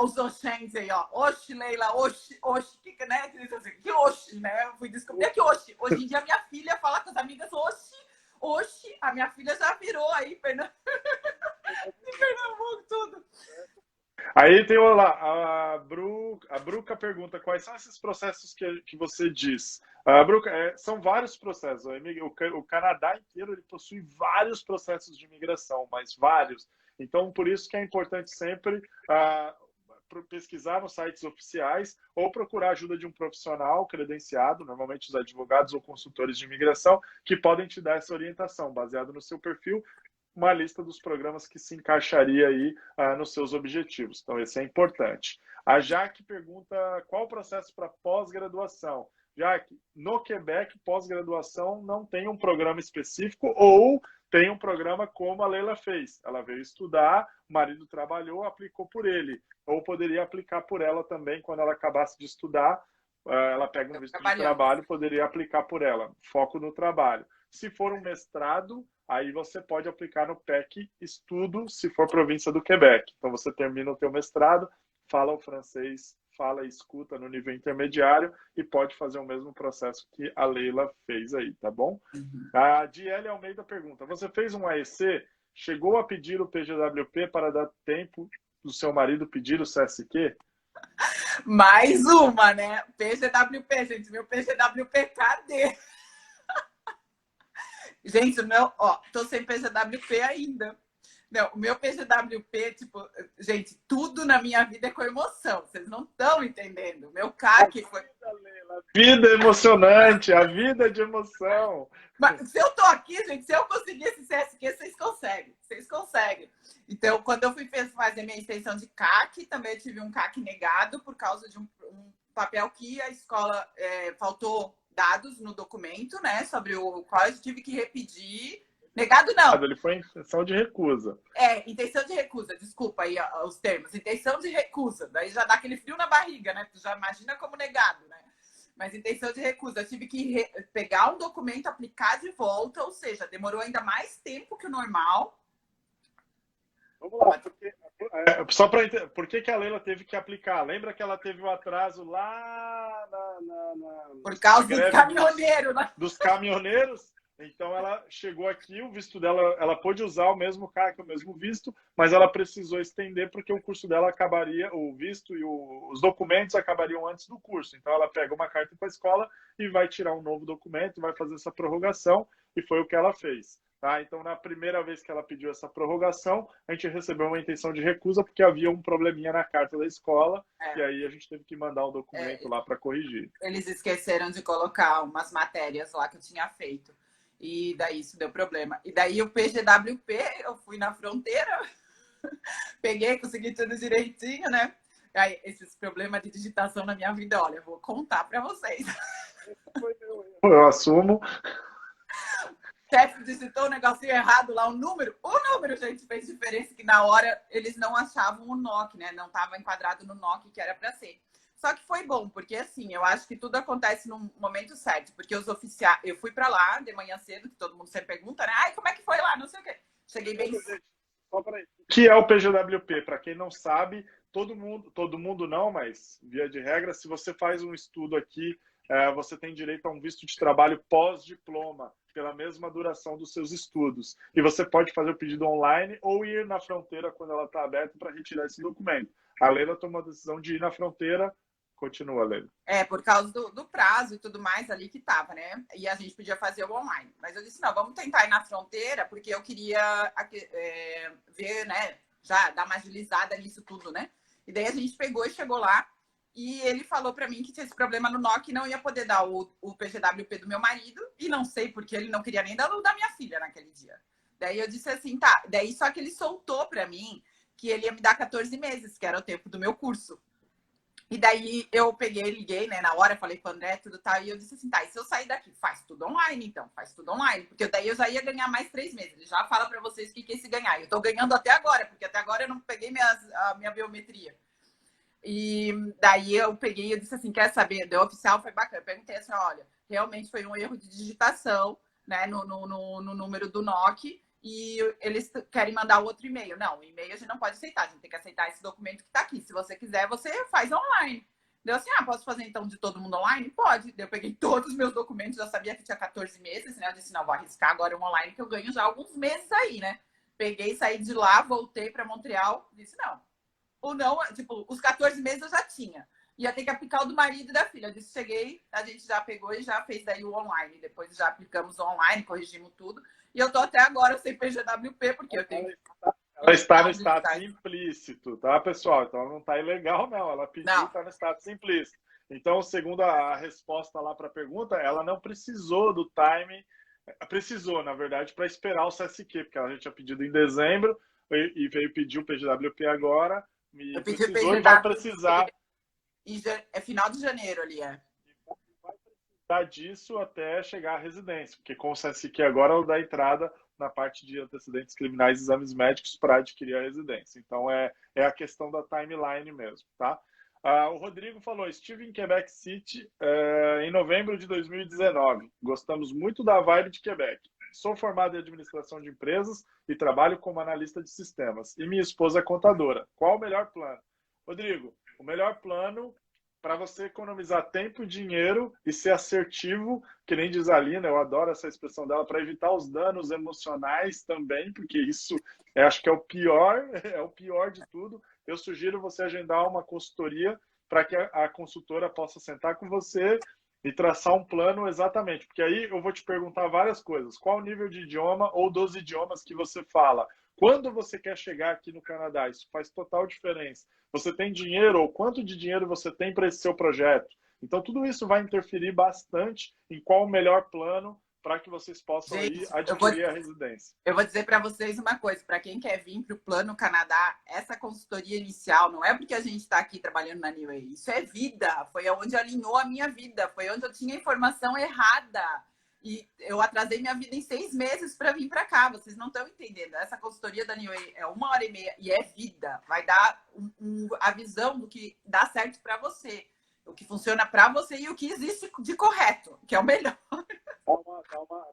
Os oxentes aí, ó. Oxi, Leila, oxi, que, né? Que oxi, né? Eu fui descobrir que oxi. Hoje em dia minha filha fala com as amigas oxi, a minha filha já virou aí, de Pernambuco, tudo. Aí tem lá, a Bruca pergunta quais são esses processos que você diz. Bruca, são vários processos. O Canadá inteiro ele possui vários processos de imigração, mas vários. Então, por isso que é importante sempre pesquisar nos sites oficiais ou procurar a ajuda de um profissional credenciado, normalmente os advogados ou consultores de imigração, que podem te dar essa orientação, baseado no seu perfil, uma lista dos programas que se encaixaria aí nos seus objetivos. Então, esse é importante. A Jaque pergunta qual o processo para pós-graduação. Jaque, no Quebec, pós-graduação não tem um programa específico ou tem um programa como a Leila fez. Ela veio estudar, o marido trabalhou, aplicou por ele. Ou poderia aplicar por ela também quando ela acabasse de estudar. Ela pega um visto de trabalho, poderia aplicar por ela. Foco no trabalho. Se for um mestrado, aí você pode aplicar no PEC Estudo, se for província do Quebec. Então, você termina o teu mestrado, fala o francês, fala e escuta no nível intermediário e pode fazer o mesmo processo que a Leila fez aí, tá bom? A Diele Almeida pergunta, você fez um AEC, chegou a pedir o PGWP para dar tempo do seu marido pedir o CSQ? Mais uma, né? PGWP, gente, meu PGWP, cadê? Gente, tô sem PGWP ainda. Não, o meu PGWP, tipo, gente, tudo na minha vida é com emoção. Vocês não estão entendendo. Meu CAC foi... Vida emocionante, a vida de emoção. Mas se eu tô aqui, gente, se eu conseguir esse CSQ, vocês conseguem. Vocês conseguem. Então, quando eu fui fazer minha extensão de CAC, também eu tive um CAC negado por causa de um papel que a escola faltou dados no documento, né? Sobre o qual eu tive que repetir. Negado não. Ele foi em intenção de recusa. Intenção de recusa, desculpa aí os termos. Intenção de recusa. Daí já dá aquele frio na barriga, né? Tu já imagina como negado, né? Mas intenção de recusa. Eu tive que pegar um documento, aplicar de volta, ou seja, demorou ainda mais tempo que o normal. Vamos lá, por que a Leila teve que aplicar? Lembra que ela teve um atraso lá por causa dos caminhoneiros, né? Dos caminhoneiros? Então ela chegou aqui, o visto dela, ela pôde usar o mesmo CAC, o mesmo visto, mas ela precisou estender porque o curso dela acabaria, o visto e os documentos acabariam antes do curso. Então ela pega uma carta para a escola e vai tirar um novo documento, vai fazer essa prorrogação, e foi o que ela fez. Tá? Então, na primeira vez que ela pediu essa prorrogação, a gente recebeu uma intenção de recusa porque havia um probleminha na carta da escola, e aí a gente teve que mandar um documento lá para corrigir. Eles esqueceram de colocar umas matérias lá que eu tinha feito. E daí isso deu problema. E daí o PGWP, eu fui na fronteira, peguei, consegui tudo direitinho, né? Aí, esses problemas de digitação na minha vida, olha, eu vou contar para vocês. Eu assumo. O chefe digitou um negocinho errado lá, o número, gente, fez diferença, que na hora eles não achavam o NOC, né? Não estava enquadrado no NOC que era para ser. Só que foi bom, porque assim, eu acho que tudo acontece no momento certo, porque os oficiais, eu fui para lá de manhã cedo, que todo mundo sempre pergunta, né? Ai, como é que foi lá? Não sei o quê. Cheguei bem. O que é o PGWP? Para quem não sabe, todo mundo não, mas via de regra, se você faz um estudo aqui, você tem direito a um visto de trabalho pós-diploma, pela mesma duração dos seus estudos. E você pode fazer o pedido online ou ir na fronteira quando ela está aberta para retirar esse documento. A Leila tomou a decisão de ir na fronteira. Continua, Leila. Por causa do prazo e tudo mais ali que tava, né? E a gente podia fazer o online. Mas eu disse, não, vamos tentar ir na fronteira, porque eu queria ver, né? Já dar uma agilizada nisso tudo, né? E daí a gente pegou e chegou lá. E ele falou para mim que tinha esse problema no NOC e não ia poder dar o PGWP do meu marido. E não sei porque ele não queria nem dar o da minha filha naquele dia. Daí eu disse assim, tá. Daí só que ele soltou para mim que ele ia me dar 14 meses, que era o tempo do meu curso. E daí eu peguei, liguei, né, na hora, falei com o André, tudo tal, e eu disse assim, tá, e se eu sair daqui? Faz tudo online, então, faz tudo online, porque daí eu já ia ganhar mais 3 meses. Ele já fala para vocês o que é esse ganhar. Eu tô ganhando até agora, porque até agora eu não peguei a minha biometria. E daí eu peguei, eu disse assim, quer saber? Deu oficial, foi bacana. Eu perguntei assim, olha, realmente foi um erro de digitação, né, no número do NOC, e eles querem mandar outro e-mail. Não, o e-mail a gente não pode aceitar, a gente tem que aceitar esse documento que está aqui. Se você quiser, você faz online. Deu assim, posso fazer então de todo mundo online? Pode. Eu peguei todos os meus documentos, já sabia que tinha 14 meses, né? Eu disse, não, vou arriscar agora um online que eu ganho já alguns meses aí, né? Peguei, saí de lá, voltei para Montreal, disse, não. Ou não, tipo, os 14 meses eu já tinha. Ia ter que aplicar o do marido e da filha. Eu disse, cheguei, a gente já pegou e já fez daí o online. Depois já aplicamos o online, corrigimos tudo. E eu tô até agora sem PGWP, porque eu tenho... Ela está no status implícito, tá, pessoal? Então ela não está ilegal, não. Ela pediu e está no status implícito. Então, segundo a resposta lá para a pergunta, ela não precisou do time, precisou, na verdade, para esperar o CSQ, porque ela já tinha pedido em dezembro e veio pedir o PGWP agora, e precisou e vai precisar. E é final de janeiro ali, disso até chegar à residência, porque com o CSQ agora ela dá entrada na parte de antecedentes criminais e exames médicos para adquirir a residência. Então é a questão da timeline mesmo, tá? O Rodrigo falou, estive em Quebec City em novembro de 2019. Gostamos muito da vibe de Quebec. Sou formado em administração de empresas e trabalho como analista de sistemas. E minha esposa é contadora. Qual o melhor plano? Rodrigo, o melhor plano para você economizar tempo e dinheiro e ser assertivo, que nem diz a Alina, eu adoro essa expressão dela, para evitar os danos emocionais também, porque isso acho que é o pior de tudo. Eu sugiro você agendar uma consultoria para que a consultora possa sentar com você e traçar um plano exatamente, porque aí eu vou te perguntar várias coisas. Qual o nível de idioma ou dos idiomas que você fala? Quando você quer chegar aqui no Canadá? Isso faz total diferença. Você tem dinheiro ou quanto de dinheiro você tem para esse seu projeto? Então, tudo isso vai interferir bastante em qual o melhor plano para que vocês possam aí Gente, adquirir a residência. eu vou dizer para vocês uma coisa, para quem quer vir para o Plano Canadá, essa consultoria inicial não é porque a gente está aqui trabalhando na New Way, isso é vida, foi onde alinhou a minha vida, foi onde eu tinha informação errada e eu atrasei minha vida em 6 meses para vir para cá, vocês não estão entendendo, essa consultoria da New Way é 1h30 e é vida, vai dar a visão do que dá certo para você, o que funciona para você e o que existe de correto, que é o melhor.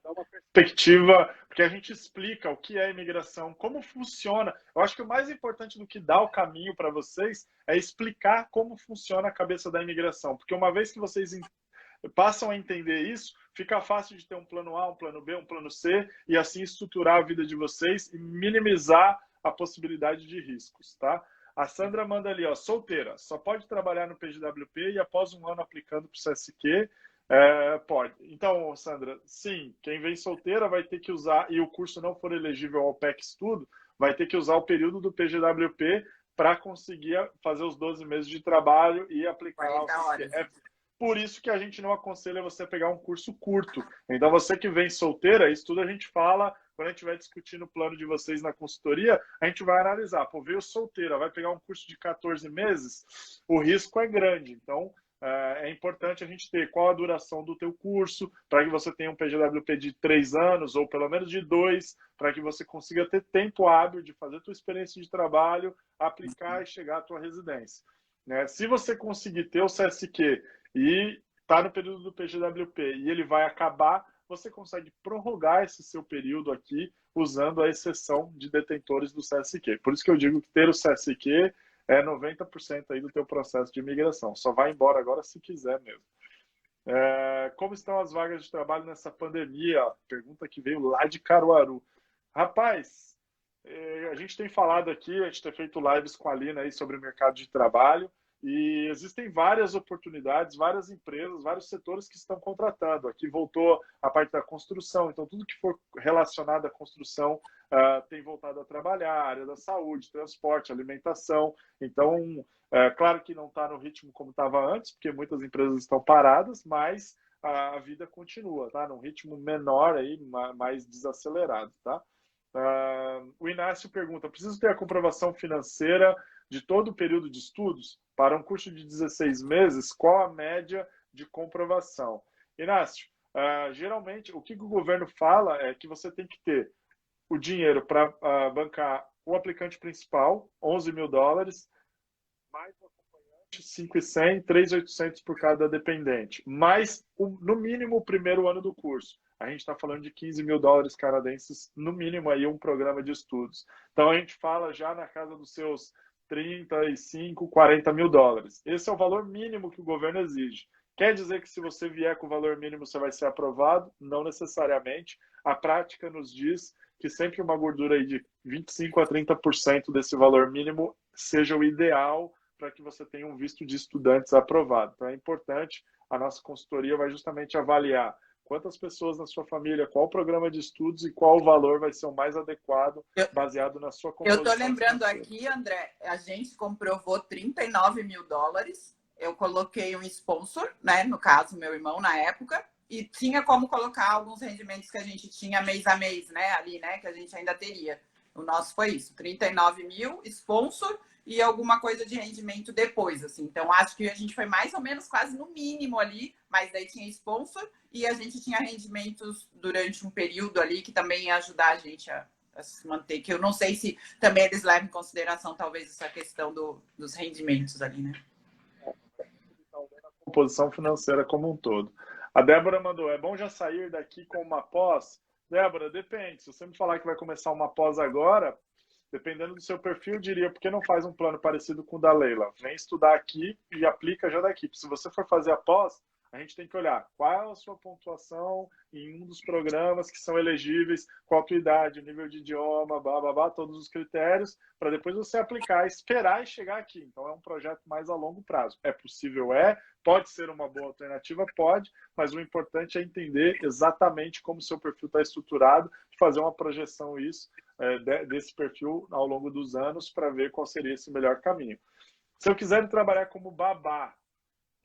Dá uma perspectiva, porque a gente explica o que é imigração, como funciona. Eu acho que o mais importante do que dar o caminho para vocês é explicar como funciona a cabeça da imigração, porque uma vez que vocês passam a entender isso, fica fácil de ter um plano A, um plano B, um plano C, e assim estruturar a vida de vocês e minimizar a possibilidade de riscos, tá? A Sandra manda ali, ó, solteira, só pode trabalhar no PGWP e após um ano aplicando para o CSQ, pode. Então, Sandra, sim, quem vem solteira vai ter que usar, e o curso não for elegível ao PEC Estudo, vai ter que usar o período do PGWP para conseguir fazer os 12 meses de trabalho e aplicar o CSQ. É por isso que a gente não aconselha você pegar um curso curto. Então, você que vem solteira, isso tudo a gente fala, quando a gente vai discutindo o plano de vocês na consultoria, a gente vai analisar. Pô, veio solteira, vai pegar um curso de 14 meses, o risco é grande. Então, é importante a gente ter qual a duração do teu curso, para que você tenha um PGWP de 3 anos, ou pelo menos de 2, para que você consiga ter tempo hábil de fazer a tua experiência de trabalho, aplicar e chegar à tua residência. Né? Se você conseguir ter o CSQ e está no período do PGWP e ele vai acabar, você consegue prorrogar esse seu período aqui usando a exceção de detentores do CSQ. Por isso que eu digo que ter o CSQ é 90% aí do teu processo de imigração. Só vai embora agora se quiser mesmo. Como estão as vagas de trabalho nessa pandemia? Pergunta que veio lá de Caruaru. Rapaz, a gente tem falado aqui, a gente tem feito lives com a Lina aí sobre o mercado de trabalho e existem várias oportunidades, várias empresas, vários setores que estão contratando. Aqui voltou a parte da construção, então tudo que for relacionado à construção tem voltado a trabalhar, a área da saúde, transporte, alimentação. Então, claro que não está no ritmo como estava antes, porque muitas empresas estão paradas, mas a vida continua, tá? Num ritmo menor, aí, mais desacelerado, tá? O Inácio pergunta, preciso ter a comprovação financeira de todo o período de estudos? Para um curso de 16 meses, qual a média de comprovação? Inácio, geralmente, o que o governo fala é que você tem que ter o dinheiro para bancar o aplicante principal, $11 mil, mais o acompanhante, 5.100, 3.800 por cada dependente, mais, no mínimo, o primeiro ano do curso. A gente está falando de $15 mil canadenses, no mínimo, aí um programa de estudos. Então, a gente fala já na casa dos seus 35, 40 mil dólares. Esse é o valor mínimo que o governo exige. Quer dizer que se você vier com o valor mínimo, você vai ser aprovado? Não necessariamente. A prática nos diz que sempre uma gordura aí de 25 a 30% desse valor mínimo seja o ideal para que você tenha um visto de estudantes aprovado. Então é importante, a nossa consultoria vai justamente avaliar quantas pessoas na sua família, qual o programa de estudos e qual o valor vai ser o mais adequado baseado na sua composição. Eu estou lembrando aqui, André, a gente comprovou $39 mil. Eu coloquei um sponsor, né? No caso, meu irmão, na época, e tinha como colocar alguns rendimentos que a gente tinha mês a mês, né? Ali, né? Que a gente ainda teria. O nosso foi isso: 39 mil, sponsor e alguma coisa de rendimento depois, assim. Então, acho que a gente foi mais ou menos quase no mínimo ali, mas daí tinha sponsor e a gente tinha rendimentos durante um período ali que também ia ajudar a gente a se manter, que eu não sei se também eles levam em consideração talvez essa questão dos rendimentos ali, né? A composição financeira como um todo. A Débora mandou, é bom já sair daqui com uma pós? Débora, depende. Se você me falar que vai começar uma pós agora, dependendo do seu perfil, eu diria, por que não faz um plano parecido com o da Leila? Vem estudar aqui e aplica já daqui. Se você for fazer a pós, a gente tem que olhar qual a sua pontuação em um dos programas que são elegíveis, qual a tua idade, o nível de idioma, blá, blá, blá, todos os critérios, para depois você aplicar, esperar e chegar aqui. Então, é um projeto mais a longo prazo. É possível? Pode ser uma boa alternativa? Pode, mas o importante é entender exatamente como o seu perfil está estruturado, fazer uma projeção desse perfil ao longo dos anos para ver qual seria esse melhor caminho. Se eu quiser trabalhar como babá,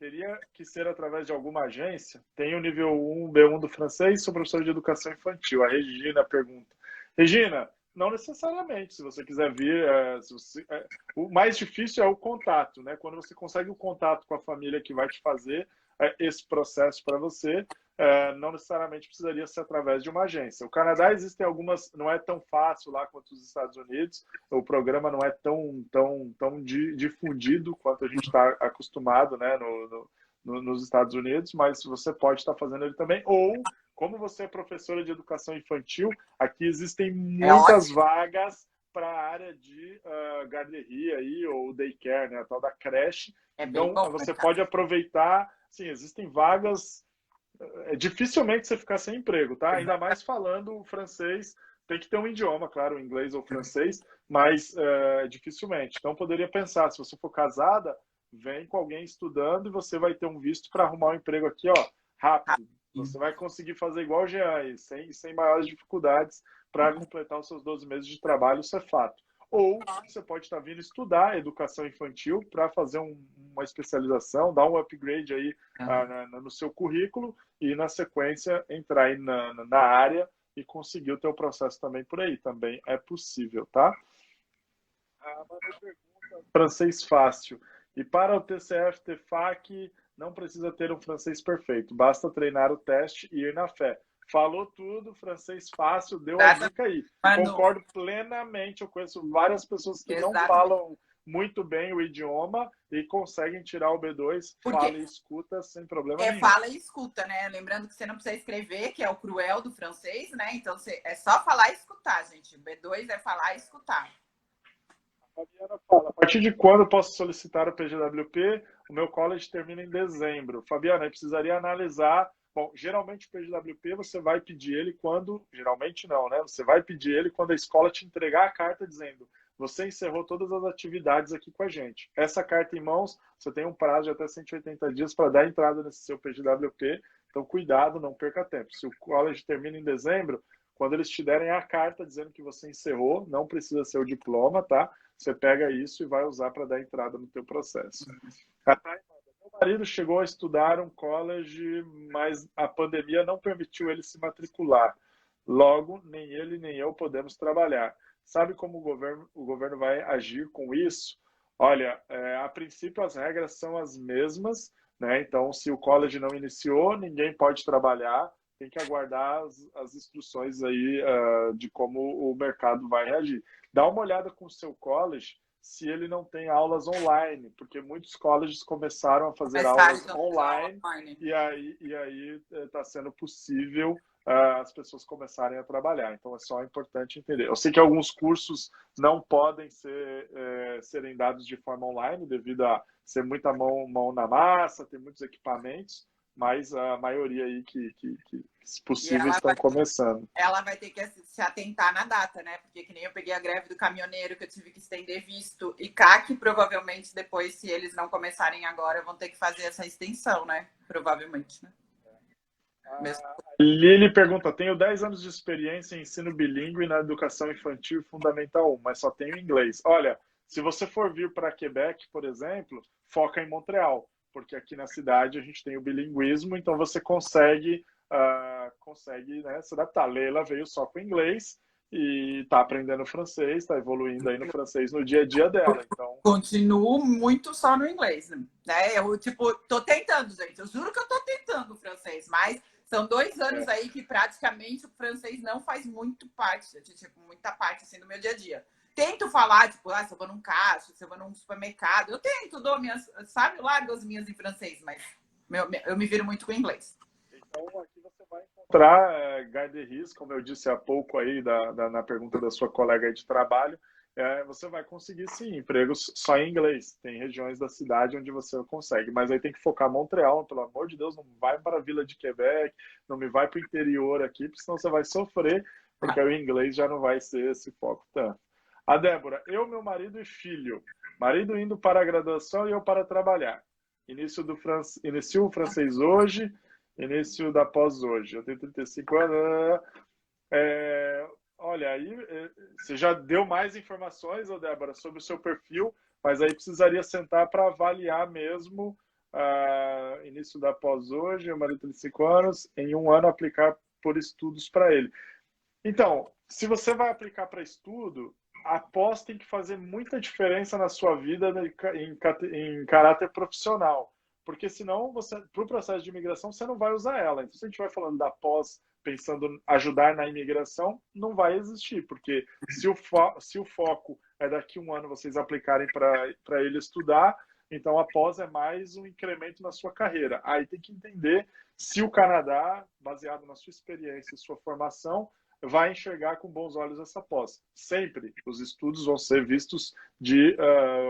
teria que ser através de alguma agência? Tem o nível 1, B1 do francês, sou professor de educação infantil. A Regina pergunta. Regina, não necessariamente, se você quiser vir, o mais difícil é o contato, né? Quando você consegue o contato com a família que vai te fazer esse processo para você, não necessariamente precisaria ser através de uma agência. O Canadá existem algumas, não é tão fácil lá quanto os Estados Unidos, o programa não é tão difundido quanto a gente está acostumado, né, nos Estados Unidos, mas você pode estar fazendo ele também, ou como você é professora de educação infantil, aqui existem É muitas ótimo. vagas para a área de guarderia aí, ou daycare, né, a tal da creche. É bem Então, bom o você mercado. pode aproveitar, sim, existem vagas, dificilmente você ficar sem emprego, tá? Ainda mais falando francês, tem que ter um idioma, claro, inglês ou francês, mas dificilmente. Então, poderia pensar, se você for casada, vem com alguém estudando e você vai ter um visto para arrumar um emprego aqui, ó, rápido. Você vai conseguir fazer igual o Jean, sem maiores dificuldades para completar os seus 12 meses de trabalho, isso é fato. Ou você pode estar vindo estudar educação infantil para fazer uma especialização, dar um upgrade aí no seu currículo e, na sequência, entrar aí na área e conseguir o teu processo também por aí. Também é possível, tá? Francês fácil. E para o TCF, TEFAC, não precisa ter um francês perfeito. Basta treinar o teste e ir na fé. Falou tudo, francês fácil, deu a Exatamente, dica aí. Manu. Concordo plenamente. Eu conheço várias pessoas que não Exatamente. falam muito bem o idioma e conseguem tirar o B2, fala Porque e escuta sem problema nenhum. fala e escuta, né? Lembrando que você não precisa escrever, que é o cruel do francês, né? Então é só falar e escutar, gente. B2 é falar e escutar. A Fabiana fala, a partir de quando eu posso solicitar o PGWP? O meu college termina em dezembro. Fabiana, eu precisaria analisar. Bom, geralmente o PGWP você vai pedir ele quando. Geralmente não, né? Você vai pedir ele quando a escola te entregar a carta dizendo: você encerrou todas as atividades aqui com a gente. Essa carta em mãos, você tem um prazo de até 180 dias para dar entrada nesse seu PGWP. Então, cuidado, não perca tempo. Se o college termina em dezembro, quando eles te derem a carta dizendo que você encerrou, não precisa ser o diploma, tá? Você pega isso e vai usar para dar entrada no teu processo. Meu marido chegou a estudar um college, mas a pandemia não permitiu ele se matricular. Logo, nem ele nem eu podemos trabalhar. Sabe como o governo vai agir com isso? Olha, a princípio as regras são as mesmas, né? Então, se o college não iniciou, ninguém pode trabalhar. Tem que aguardar as instruções aí de como o mercado vai reagir. Dá uma olhada com o seu college se ele não tem aulas online, porque muitos colleges começaram a fazer aulas online Online. e aí está sendo possível as pessoas começarem a trabalhar. Então é só importante entender. Eu sei que alguns cursos não podem serem dados de forma online devido a ser muita mão na massa, ter muitos equipamentos, mas a maioria aí que se possível estão começando. Ela vai ter que se atentar na data, né? Porque que nem eu peguei a greve do caminhoneiro, que eu tive que estender visto, e CAC, provavelmente, depois, se eles não começarem agora, vão ter que fazer essa extensão, né? Provavelmente, né? Mesmo. Lili pergunta, tenho 10 anos de experiência em ensino bilíngue na educação infantil e fundamental 1, mas só tenho inglês. Olha, se você for vir para Quebec, por exemplo, foca em Montreal, porque aqui na cidade a gente tem o bilinguismo, então você consegue né, se adaptar. Leila veio só com inglês e está aprendendo francês, está evoluindo aí no francês no dia a dia dela. Então, continuo muito só no inglês, né? Eu, tipo, tô tentando, gente. Eu juro que eu tô tentando o francês, mas são 2 anos aí que praticamente o francês não faz muito parte, tipo, muita parte, assim, do meu dia a dia. Tento falar, tipo, se eu vou num caixa, se eu vou num supermercado, eu tento, dou minhas, sabe, largo as minhas em francês, mas eu me viro muito com o inglês. Então, aqui você vai encontrar guarda-ris, como eu disse há pouco aí na pergunta da sua colega aí de trabalho, você vai conseguir, sim, empregos só em inglês. Tem regiões da cidade onde você consegue, mas aí tem que focar em Montreal, pelo amor de Deus, não vai para a Vila de Quebec, não me vai para o interior aqui, porque senão você vai sofrer, porque aí o inglês já não vai ser esse foco tanto. A Débora, eu, meu marido e filho. Marido indo para a graduação e eu para trabalhar. Inicio o francês hoje, início da pós hoje. Eu tenho 35 anos. Olha, aí você já deu mais informações, Débora, sobre o seu perfil, mas aí precisaria sentar para avaliar mesmo início da pós hoje, o marido tem 5 anos, em 1 ano aplicar por estudos para ele. Então, se você vai aplicar para estudo, a pós tem que fazer muita diferença na sua vida em caráter profissional, porque senão para o processo de imigração você não vai usar ela. Então, se a gente vai falando da pós pensando em ajudar na imigração, não vai existir, porque se o foco é daqui 1 ano vocês aplicarem para ele estudar, então a pós é mais um incremento na sua carreira. Aí tem que entender se o Canadá, baseado na sua experiência e sua formação, vai enxergar com bons olhos essa pós. Sempre os estudos vão ser vistos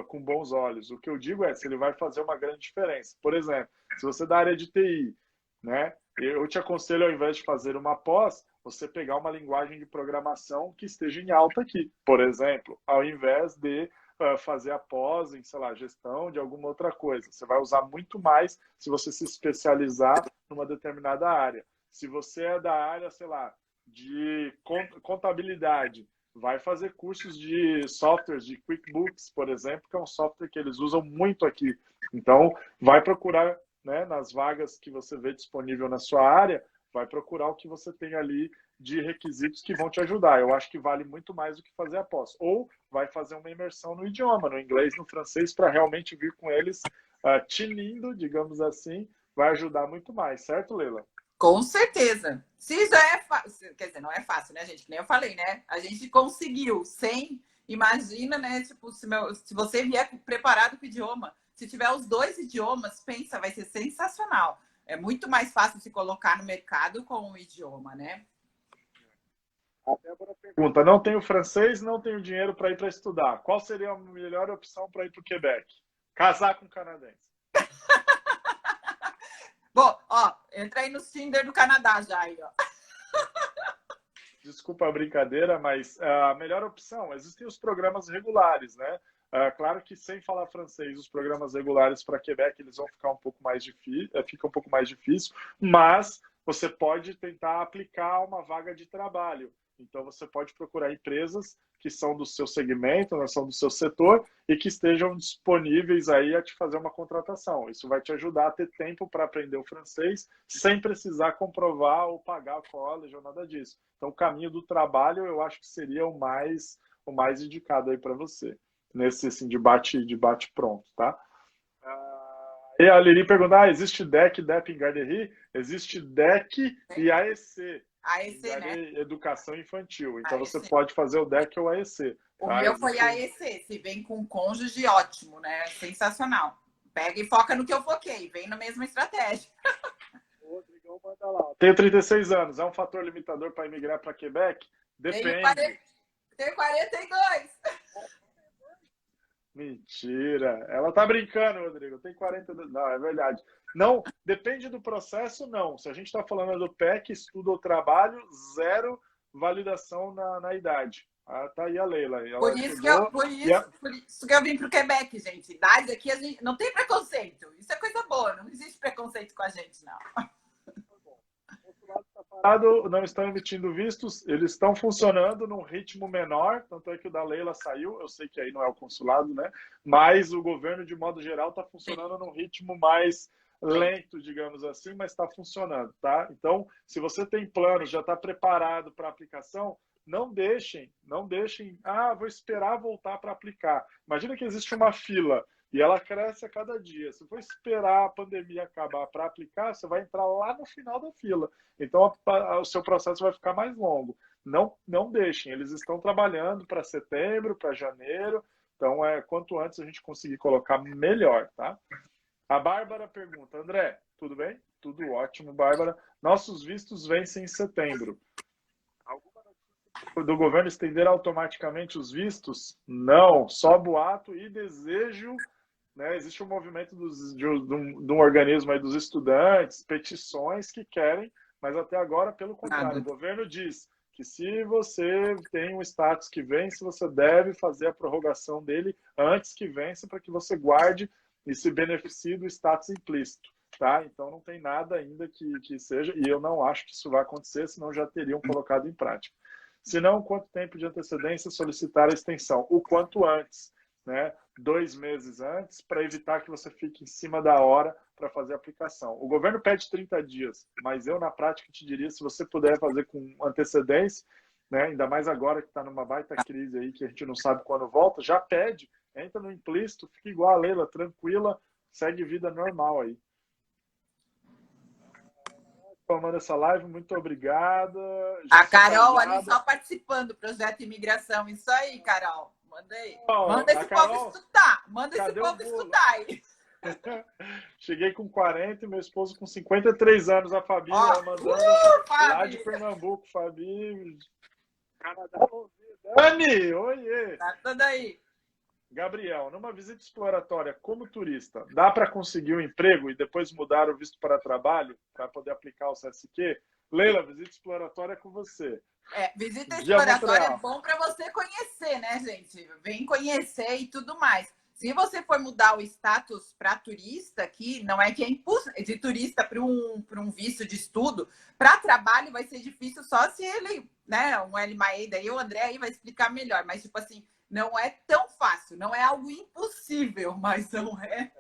com bons olhos. O que eu digo é se ele vai fazer uma grande diferença. Por exemplo, se você é da área de TI, né, eu te aconselho, ao invés de fazer uma pós, você pegar uma linguagem de programação que esteja em alta aqui. Por exemplo, ao invés de fazer a pós em, sei lá, gestão de alguma outra coisa. Você vai usar muito mais se você se especializar numa determinada área. Se você é da área, sei lá, de contabilidade, vai fazer cursos de softwares, de QuickBooks, por exemplo, que é um software que eles usam muito aqui. Então, vai procurar, né, nas vagas que você vê disponível na sua área, vai procurar o que você tem ali de requisitos que vão te ajudar. Eu acho que vale muito mais do que fazer a pós. Ou vai fazer uma imersão no idioma, no inglês, no francês, para realmente vir com eles tinindo, digamos assim, vai ajudar muito mais, certo, Leila? Com certeza. Se já é fácil, quer dizer, não é fácil, né, gente? Que nem eu falei, né? A gente conseguiu sem, imagina, né? Tipo, se você vier preparado com o idioma, se tiver os 2 idiomas, pensa, vai ser sensacional. É muito mais fácil se colocar no mercado com o idioma, né? A Débora pergunta: não tenho francês, não tenho dinheiro para ir para estudar. Qual seria a melhor opção para ir para o Quebec? Casar com canadense. Bom, ó, entra aí no Tinder do Canadá já aí, ó. Desculpa a brincadeira, mas a melhor opção, existem os programas regulares, né? Claro que sem falar francês, os programas regulares para Quebec eles vão ficar um pouco mais difícil, fica um pouco mais difícil, mas você pode tentar aplicar uma vaga de trabalho. Então você pode procurar empresas que são do seu segmento, né, são do seu setor e que estejam disponíveis aí a te fazer uma contratação. Isso vai te ajudar a ter tempo para aprender o francês sem precisar comprovar ou pagar o college ou nada disso. Então o caminho do trabalho eu acho que seria o mais indicado aí para você nesse assim, debate pronto, tá? E a Lili pergunta: existe DEC em Garderie? Existe DEC e AEC. AEC, né? Educação Infantil. Então AEC. Você pode fazer o DEC ou AEC. O meu foi AEC. Se vem com cônjuge, ótimo, né? Sensacional. Pega e foca no que eu foquei. Vem na mesma estratégia. Rodrigão manda lá. Tenho 36 anos. É um fator limitador para imigrar para Quebec? Depende. Tenho 42. Mentira. Ela tá brincando, Rodrigo. Tem 42. Não, é verdade. Não, depende do processo, não. Se a gente está falando do PEC, estudo ou trabalho, 0 validação na idade. Tá aí a Leila. Por isso que eu vim para o Quebec, gente. Idade aqui, a gente não tem preconceito. Isso é coisa boa. Não existe preconceito com a gente, não. Não estão emitindo vistos, eles estão funcionando num ritmo menor, tanto é que o da Leila saiu, eu sei que aí não é o consulado, né? Mas o governo, de modo geral, está funcionando num ritmo mais lento, digamos assim, mas está funcionando, tá? Então, se você tem planos, já está preparado para a aplicação, não deixem, vou esperar voltar para aplicar. Imagina que existe uma fila e ela cresce a cada dia. Se for esperar a pandemia acabar para aplicar, você vai entrar lá no final da fila. Então, o seu processo vai ficar mais longo. Não deixem. Eles estão trabalhando para setembro, para janeiro. Então, quanto antes a gente conseguir colocar, melhor, tá? A Bárbara pergunta: André, tudo bem? Tudo ótimo, Bárbara. Nossos vistos vencem em setembro. Do governo estender automaticamente os vistos? Não, só boato e desejo, né? Existe um movimento de um organismo aí dos estudantes, petições que querem, mas até agora, pelo contrário, o governo diz que se você tem um status que vence, você deve fazer a prorrogação dele antes que vença, para que você guarde e se beneficie do status implícito, tá? Então não tem nada ainda que seja, e eu não acho que isso vai acontecer, senão já teriam colocado em prática. Se não, quanto tempo de antecedência solicitar a extensão? O quanto antes, né? 2 meses antes, para evitar que você fique em cima da hora para fazer a aplicação. O governo pede 30 dias, mas eu, na prática, te diria, se você puder fazer com antecedência, né, ainda mais agora que está numa baita crise aí, que a gente não sabe quando volta, já pede, entra no implícito, fica igual a Leila, tranquila, segue vida normal aí. Tomando essa live, muito obrigada. A Carol ali só participando do projeto Imigração. Isso aí, Carol. Manda aí. Manda esse povo estudar. Manda esse povo estudar aí. Cheguei com 40 e meu esposo com 53 anos. A Fabi mandando lá de Pernambuco. Fabi, Canadá. Dani, oiê. Tá tudo aí. Gabriel, numa visita exploratória como turista, dá para conseguir um emprego e depois mudar o visto para trabalho para poder aplicar o CSQ? Leila, visita exploratória é com você. Visita exploratória é bom para você conhecer, né, gente? Vem conhecer e tudo mais. Se você for mudar o status para turista aqui, não é que é impossível, de turista para um visto de estudo, para trabalho vai ser difícil só se ele, né, um LMAE, daí o André aí vai explicar melhor, mas tipo assim, não é tão fácil, não é algo impossível, mas não é.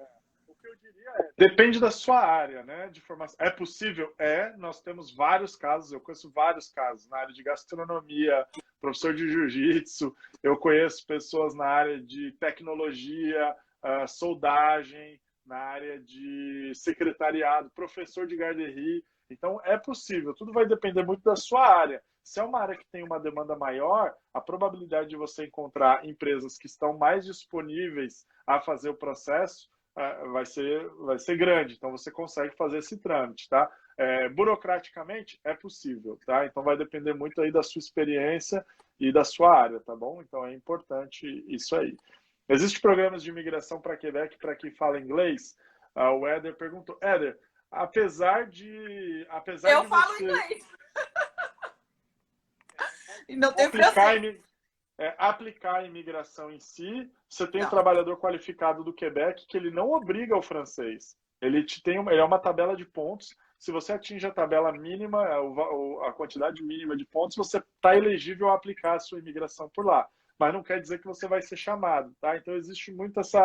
O que eu diria depende da sua área, né, de formação. É possível? Nós temos vários casos, eu conheço vários casos na área de gastronomia, professor de jiu-jitsu, eu conheço pessoas na área de tecnologia, soldagem, na área de secretariado, professor de garderie. Então, é possível, tudo vai depender muito da sua área. Se é uma área que tem uma demanda maior, a probabilidade de você encontrar empresas que estão mais disponíveis a fazer o processo vai ser grande. Então, você consegue fazer esse trâmite, tá? Burocraticamente, é possível, tá? Então, vai depender muito aí da sua experiência e da sua área, tá bom? Então, é importante isso aí. Existem programas de imigração para Quebec para quem fala inglês? O Éder perguntou. Éder, apesar de falo você... inglês. E não tem francês. Aplicar a imigração em si, você tem um trabalhador qualificado do Quebec que ele não obriga ao francês. Ele é uma tabela de pontos. Se você atinge a tabela mínima, a quantidade mínima de pontos, você está elegível a aplicar a sua imigração por lá. Mas não quer dizer que você vai ser chamado, tá? Então existe muito essa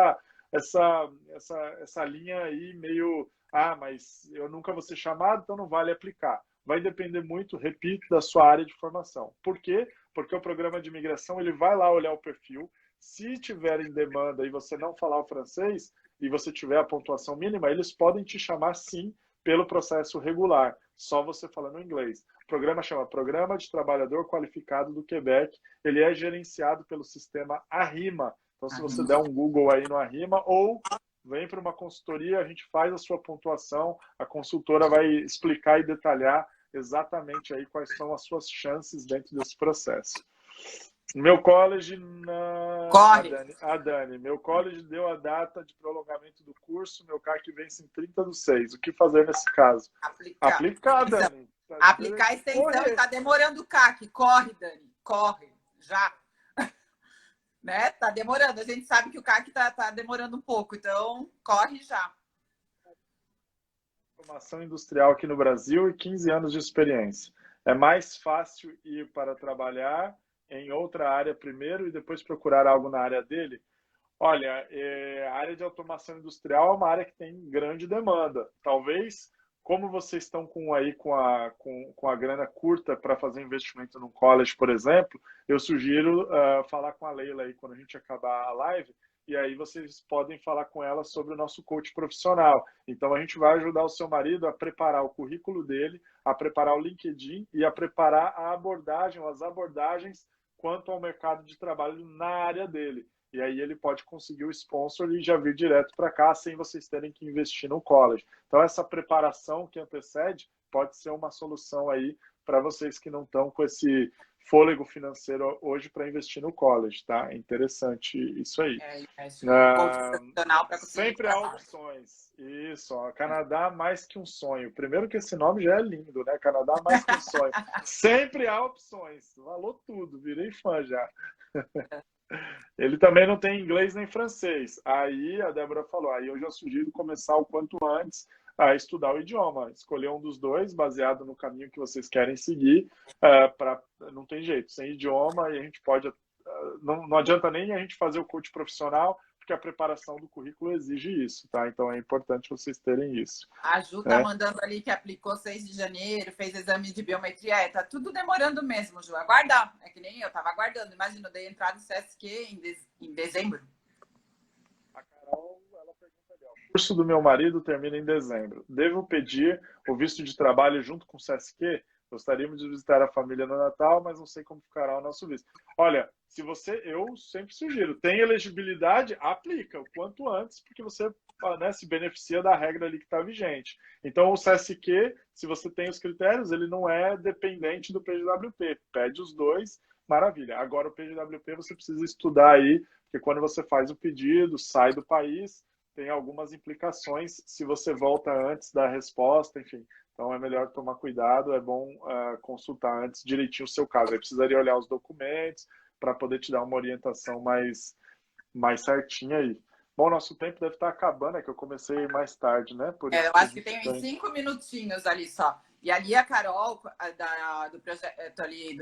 linha aí meio, mas eu nunca vou ser chamado, então não vale aplicar. Vai depender muito, repito, da sua área de formação. Por quê? Porque o programa de imigração ele vai lá olhar o perfil. Se tiver em demanda e você não falar o francês e você tiver a pontuação mínima, eles podem te chamar sim pelo processo regular, só você falando inglês. O programa chama Programa de Trabalhador Qualificado do Quebec. Ele é gerenciado pelo sistema Arrima. Então, se você der um Google aí no Arrima ou vem para uma consultoria, a gente faz a sua pontuação, a consultora vai explicar e detalhar exatamente aí quais são as suas chances dentro desse processo. Meu college, a Dani, meu college deu a data de prolongamento do curso, meu CAC vence em 30/6. O que fazer nesse caso? Aplicar, Dani. Aplicar a extensão, está demorando o CAC. Corre, Dani, corre, já. Né? Tá demorando, a gente sabe que o CAC tá demorando um pouco, então corre já. Formação industrial aqui no Brasil e 15 anos de experiência. É mais fácil ir para trabalhar em outra área primeiro e depois procurar algo na área dele? Olha, a área de automação industrial é uma área que tem grande demanda. Talvez, como vocês estão com a grana curta para fazer investimento num college, por exemplo, eu sugiro falar com a Leila aí quando a gente acabar a live, e aí vocês podem falar com ela sobre o nosso coach profissional. Então, a gente vai ajudar o seu marido a preparar o currículo dele, a preparar o LinkedIn e a preparar as abordagens quanto ao mercado de trabalho na área dele. E aí ele pode conseguir o sponsor e já vir direto para cá, sem vocês terem que investir no college. Então, essa preparação que antecede pode ser uma solução aí para vocês que não estão com esse fôlego financeiro hoje para investir no college, tá? É interessante isso aí. Sempre há opções. Isso, ó, Canadá mais que um sonho. Primeiro que esse nome já é lindo, né? Canadá mais que um sonho. Sempre há opções. Valou tudo, virei fã já. Ele também não tem inglês nem francês. Aí a Débora falou, aí eu já sugiro começar o quanto antes a estudar o idioma, escolher um dos dois, baseado no caminho que vocês querem seguir. Não tem jeito, sem idioma, e a gente pode... Não adianta nem a gente fazer o coach profissional, porque a preparação do currículo exige isso, tá? Então é importante vocês terem isso. A Ju tá mandando ali que aplicou 6 de janeiro, fez exame de biometria. Tá tudo demorando mesmo, Ju. Aguardar. É que nem eu tava aguardando. Imagina, eu dei entrada no CSQ em dezembro. A Carol, ela pergunta ali, ó, o curso do meu marido termina em dezembro. Devo pedir o visto de trabalho junto com o CSQ? Gostaríamos de visitar a família no Natal, mas não sei como ficará o nosso visto. Olha, se você, eu sempre sugiro, tem elegibilidade, aplica o quanto antes, porque você, né, se beneficia da regra ali que está vigente. Então, o CSQ, se você tem os critérios, ele não é dependente do PGWP. Pede os dois, maravilha. Agora, o PGWP você precisa estudar aí, porque quando você faz o pedido, sai do país, tem algumas implicações se você volta antes da resposta, enfim. Então é melhor tomar cuidado, é bom consultar antes direitinho o seu caso. Aí precisaria olhar os documentos para poder te dar uma orientação mais certinha aí. Bom, nosso tempo deve estar acabando, é que eu comecei mais tarde, né? Por isso eu acho que tem uns 5 minutinhos ali só. E ali a Carol, do projeto ali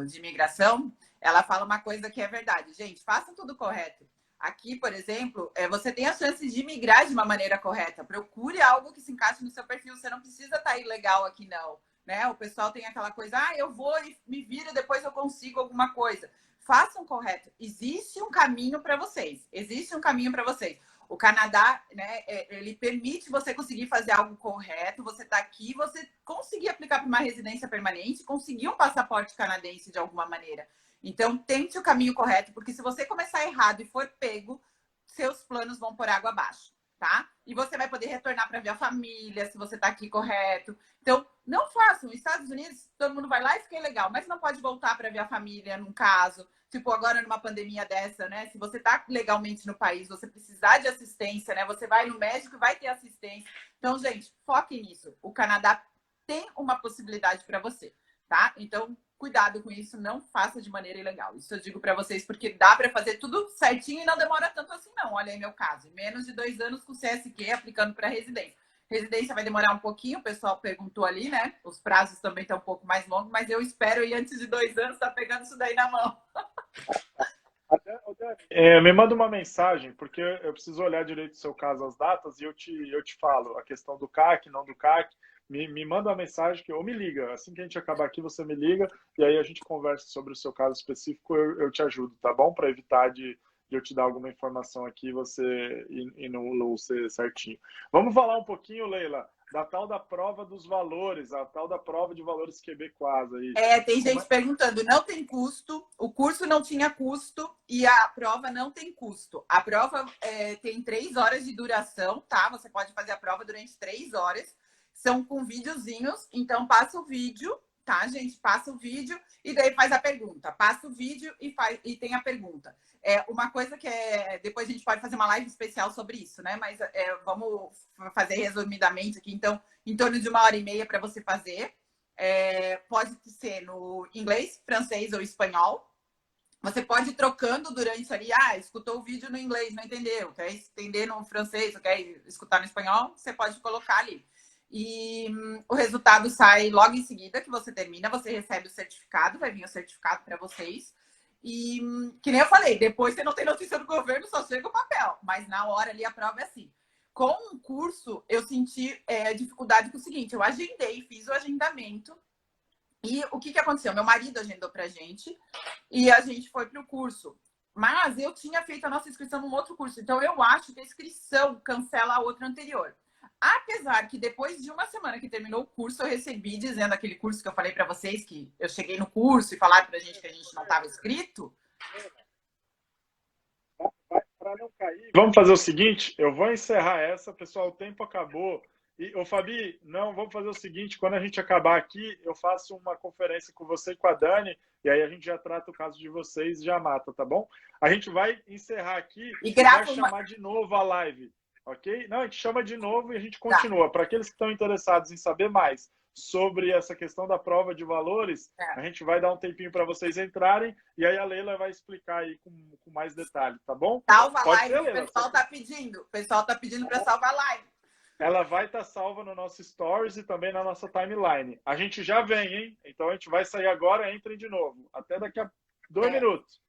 de imigração, ela fala uma coisa que é verdade. Gente, façam tudo correto. Aqui, por exemplo, você tem a chance de migrar de uma maneira correta. Procure algo que se encaixe no seu perfil. Você não precisa estar ilegal aqui, não. Né? O pessoal tem aquela coisa, eu vou e me viro, depois eu consigo alguma coisa. Façam correto. Existe um caminho para vocês. Existe um caminho para vocês. O Canadá, né, ele permite você conseguir fazer algo correto. Você está aqui, você conseguir aplicar para uma residência permanente, conseguir um passaporte canadense de alguma maneira. Então, tente o caminho correto, porque se você começar errado e for pego, seus planos vão por água abaixo, tá? E você vai poder retornar para ver a família, se você tá aqui correto. Então, não façam. Nos Estados Unidos, todo mundo vai lá e fica legal, mas não pode voltar para ver a família, num caso. Tipo, agora numa pandemia dessa, né? Se você tá legalmente no país, você precisar de assistência, né? Você vai no médico e vai ter assistência. Então, gente, foque nisso. O Canadá tem uma possibilidade para você, tá? Então, cuidado com isso, não faça de maneira ilegal. Isso eu digo para vocês porque dá para fazer tudo certinho e não demora tanto assim, não. Olha aí meu caso, em menos de 2 anos com o CSQ aplicando para residência. Residência vai demorar um pouquinho, o pessoal perguntou ali, né? Os prazos também estão um pouco mais longos, mas eu espero e antes de 2 anos estar pegando isso daí na mão. Me manda uma mensagem, porque eu preciso olhar direito o seu caso, as datas, e eu te falo a questão do CAC, não do CAC. Me manda uma mensagem ou me liga. Assim que a gente acabar aqui, você me liga e aí a gente conversa sobre o seu caso específico. Eu te ajudo, tá bom? Para evitar de eu te dar alguma informação aqui e não ser certinho. Vamos falar um pouquinho, Leila, da tal da prova dos valores, a tal da prova de valores QB-Quasa aí. Tem gente perguntando, não tem custo, o curso não tinha custo e a prova não tem custo. A prova tem 3 horas de duração, tá? Você pode fazer a prova durante 3 horas. São com videozinhos, então passa o vídeo, tá, gente? Passa o vídeo e daí faz a pergunta. Passa o vídeo e tem a pergunta. Uma coisa que depois a gente pode fazer uma live especial sobre isso, né? Mas vamos fazer resumidamente aqui. Então, em torno de 1h30 para você fazer. Pode ser no inglês, francês ou espanhol. Você pode ir trocando durante ali. Escutou o vídeo no inglês, não entendeu? Quer entender no francês, quer escutar no espanhol? Você pode colocar ali. E o resultado sai logo em seguida que você termina, você recebe o certificado, vai vir o certificado para vocês. E, que nem eu falei, depois você não tem notícia do governo, só chega o papel. Mas na hora ali a prova é assim. Com o curso, eu senti dificuldade com o seguinte, eu agendei, fiz o agendamento. E o que aconteceu? Meu marido agendou pra gente e a gente foi pro curso. Mas eu tinha feito a nossa inscrição num outro curso. Então, eu acho que a inscrição cancela a outra anterior. Apesar que depois de 1 semana que terminou o curso, eu recebi dizendo aquele curso que eu falei para vocês, que eu cheguei no curso e falaram pra gente que a gente não estava inscrito. Para não cair, vamos fazer o seguinte, eu vou encerrar essa, pessoal, o tempo acabou. E, Fabi, não, vamos fazer o seguinte, quando a gente acabar aqui, eu faço uma conferência com você e com a Dani, e aí a gente já trata o caso de vocês e já mata, tá bom? A gente vai encerrar aqui e vai chamar de novo a live, ok? Não, a gente chama de novo e a gente continua. Para aqueles que estão interessados em saber mais sobre essa questão da prova de valores, a gente vai dar um tempinho para vocês entrarem e aí a Leila vai explicar aí com mais detalhe, tá bom? Salva a live, o pessoal tá pedindo. O pessoal tá pedindo para salvar a live. Ela vai estar salva no nosso Stories e também na nossa timeline. A gente já vem, hein? Então a gente vai sair agora, entrem de novo. Até daqui a 2 minutos.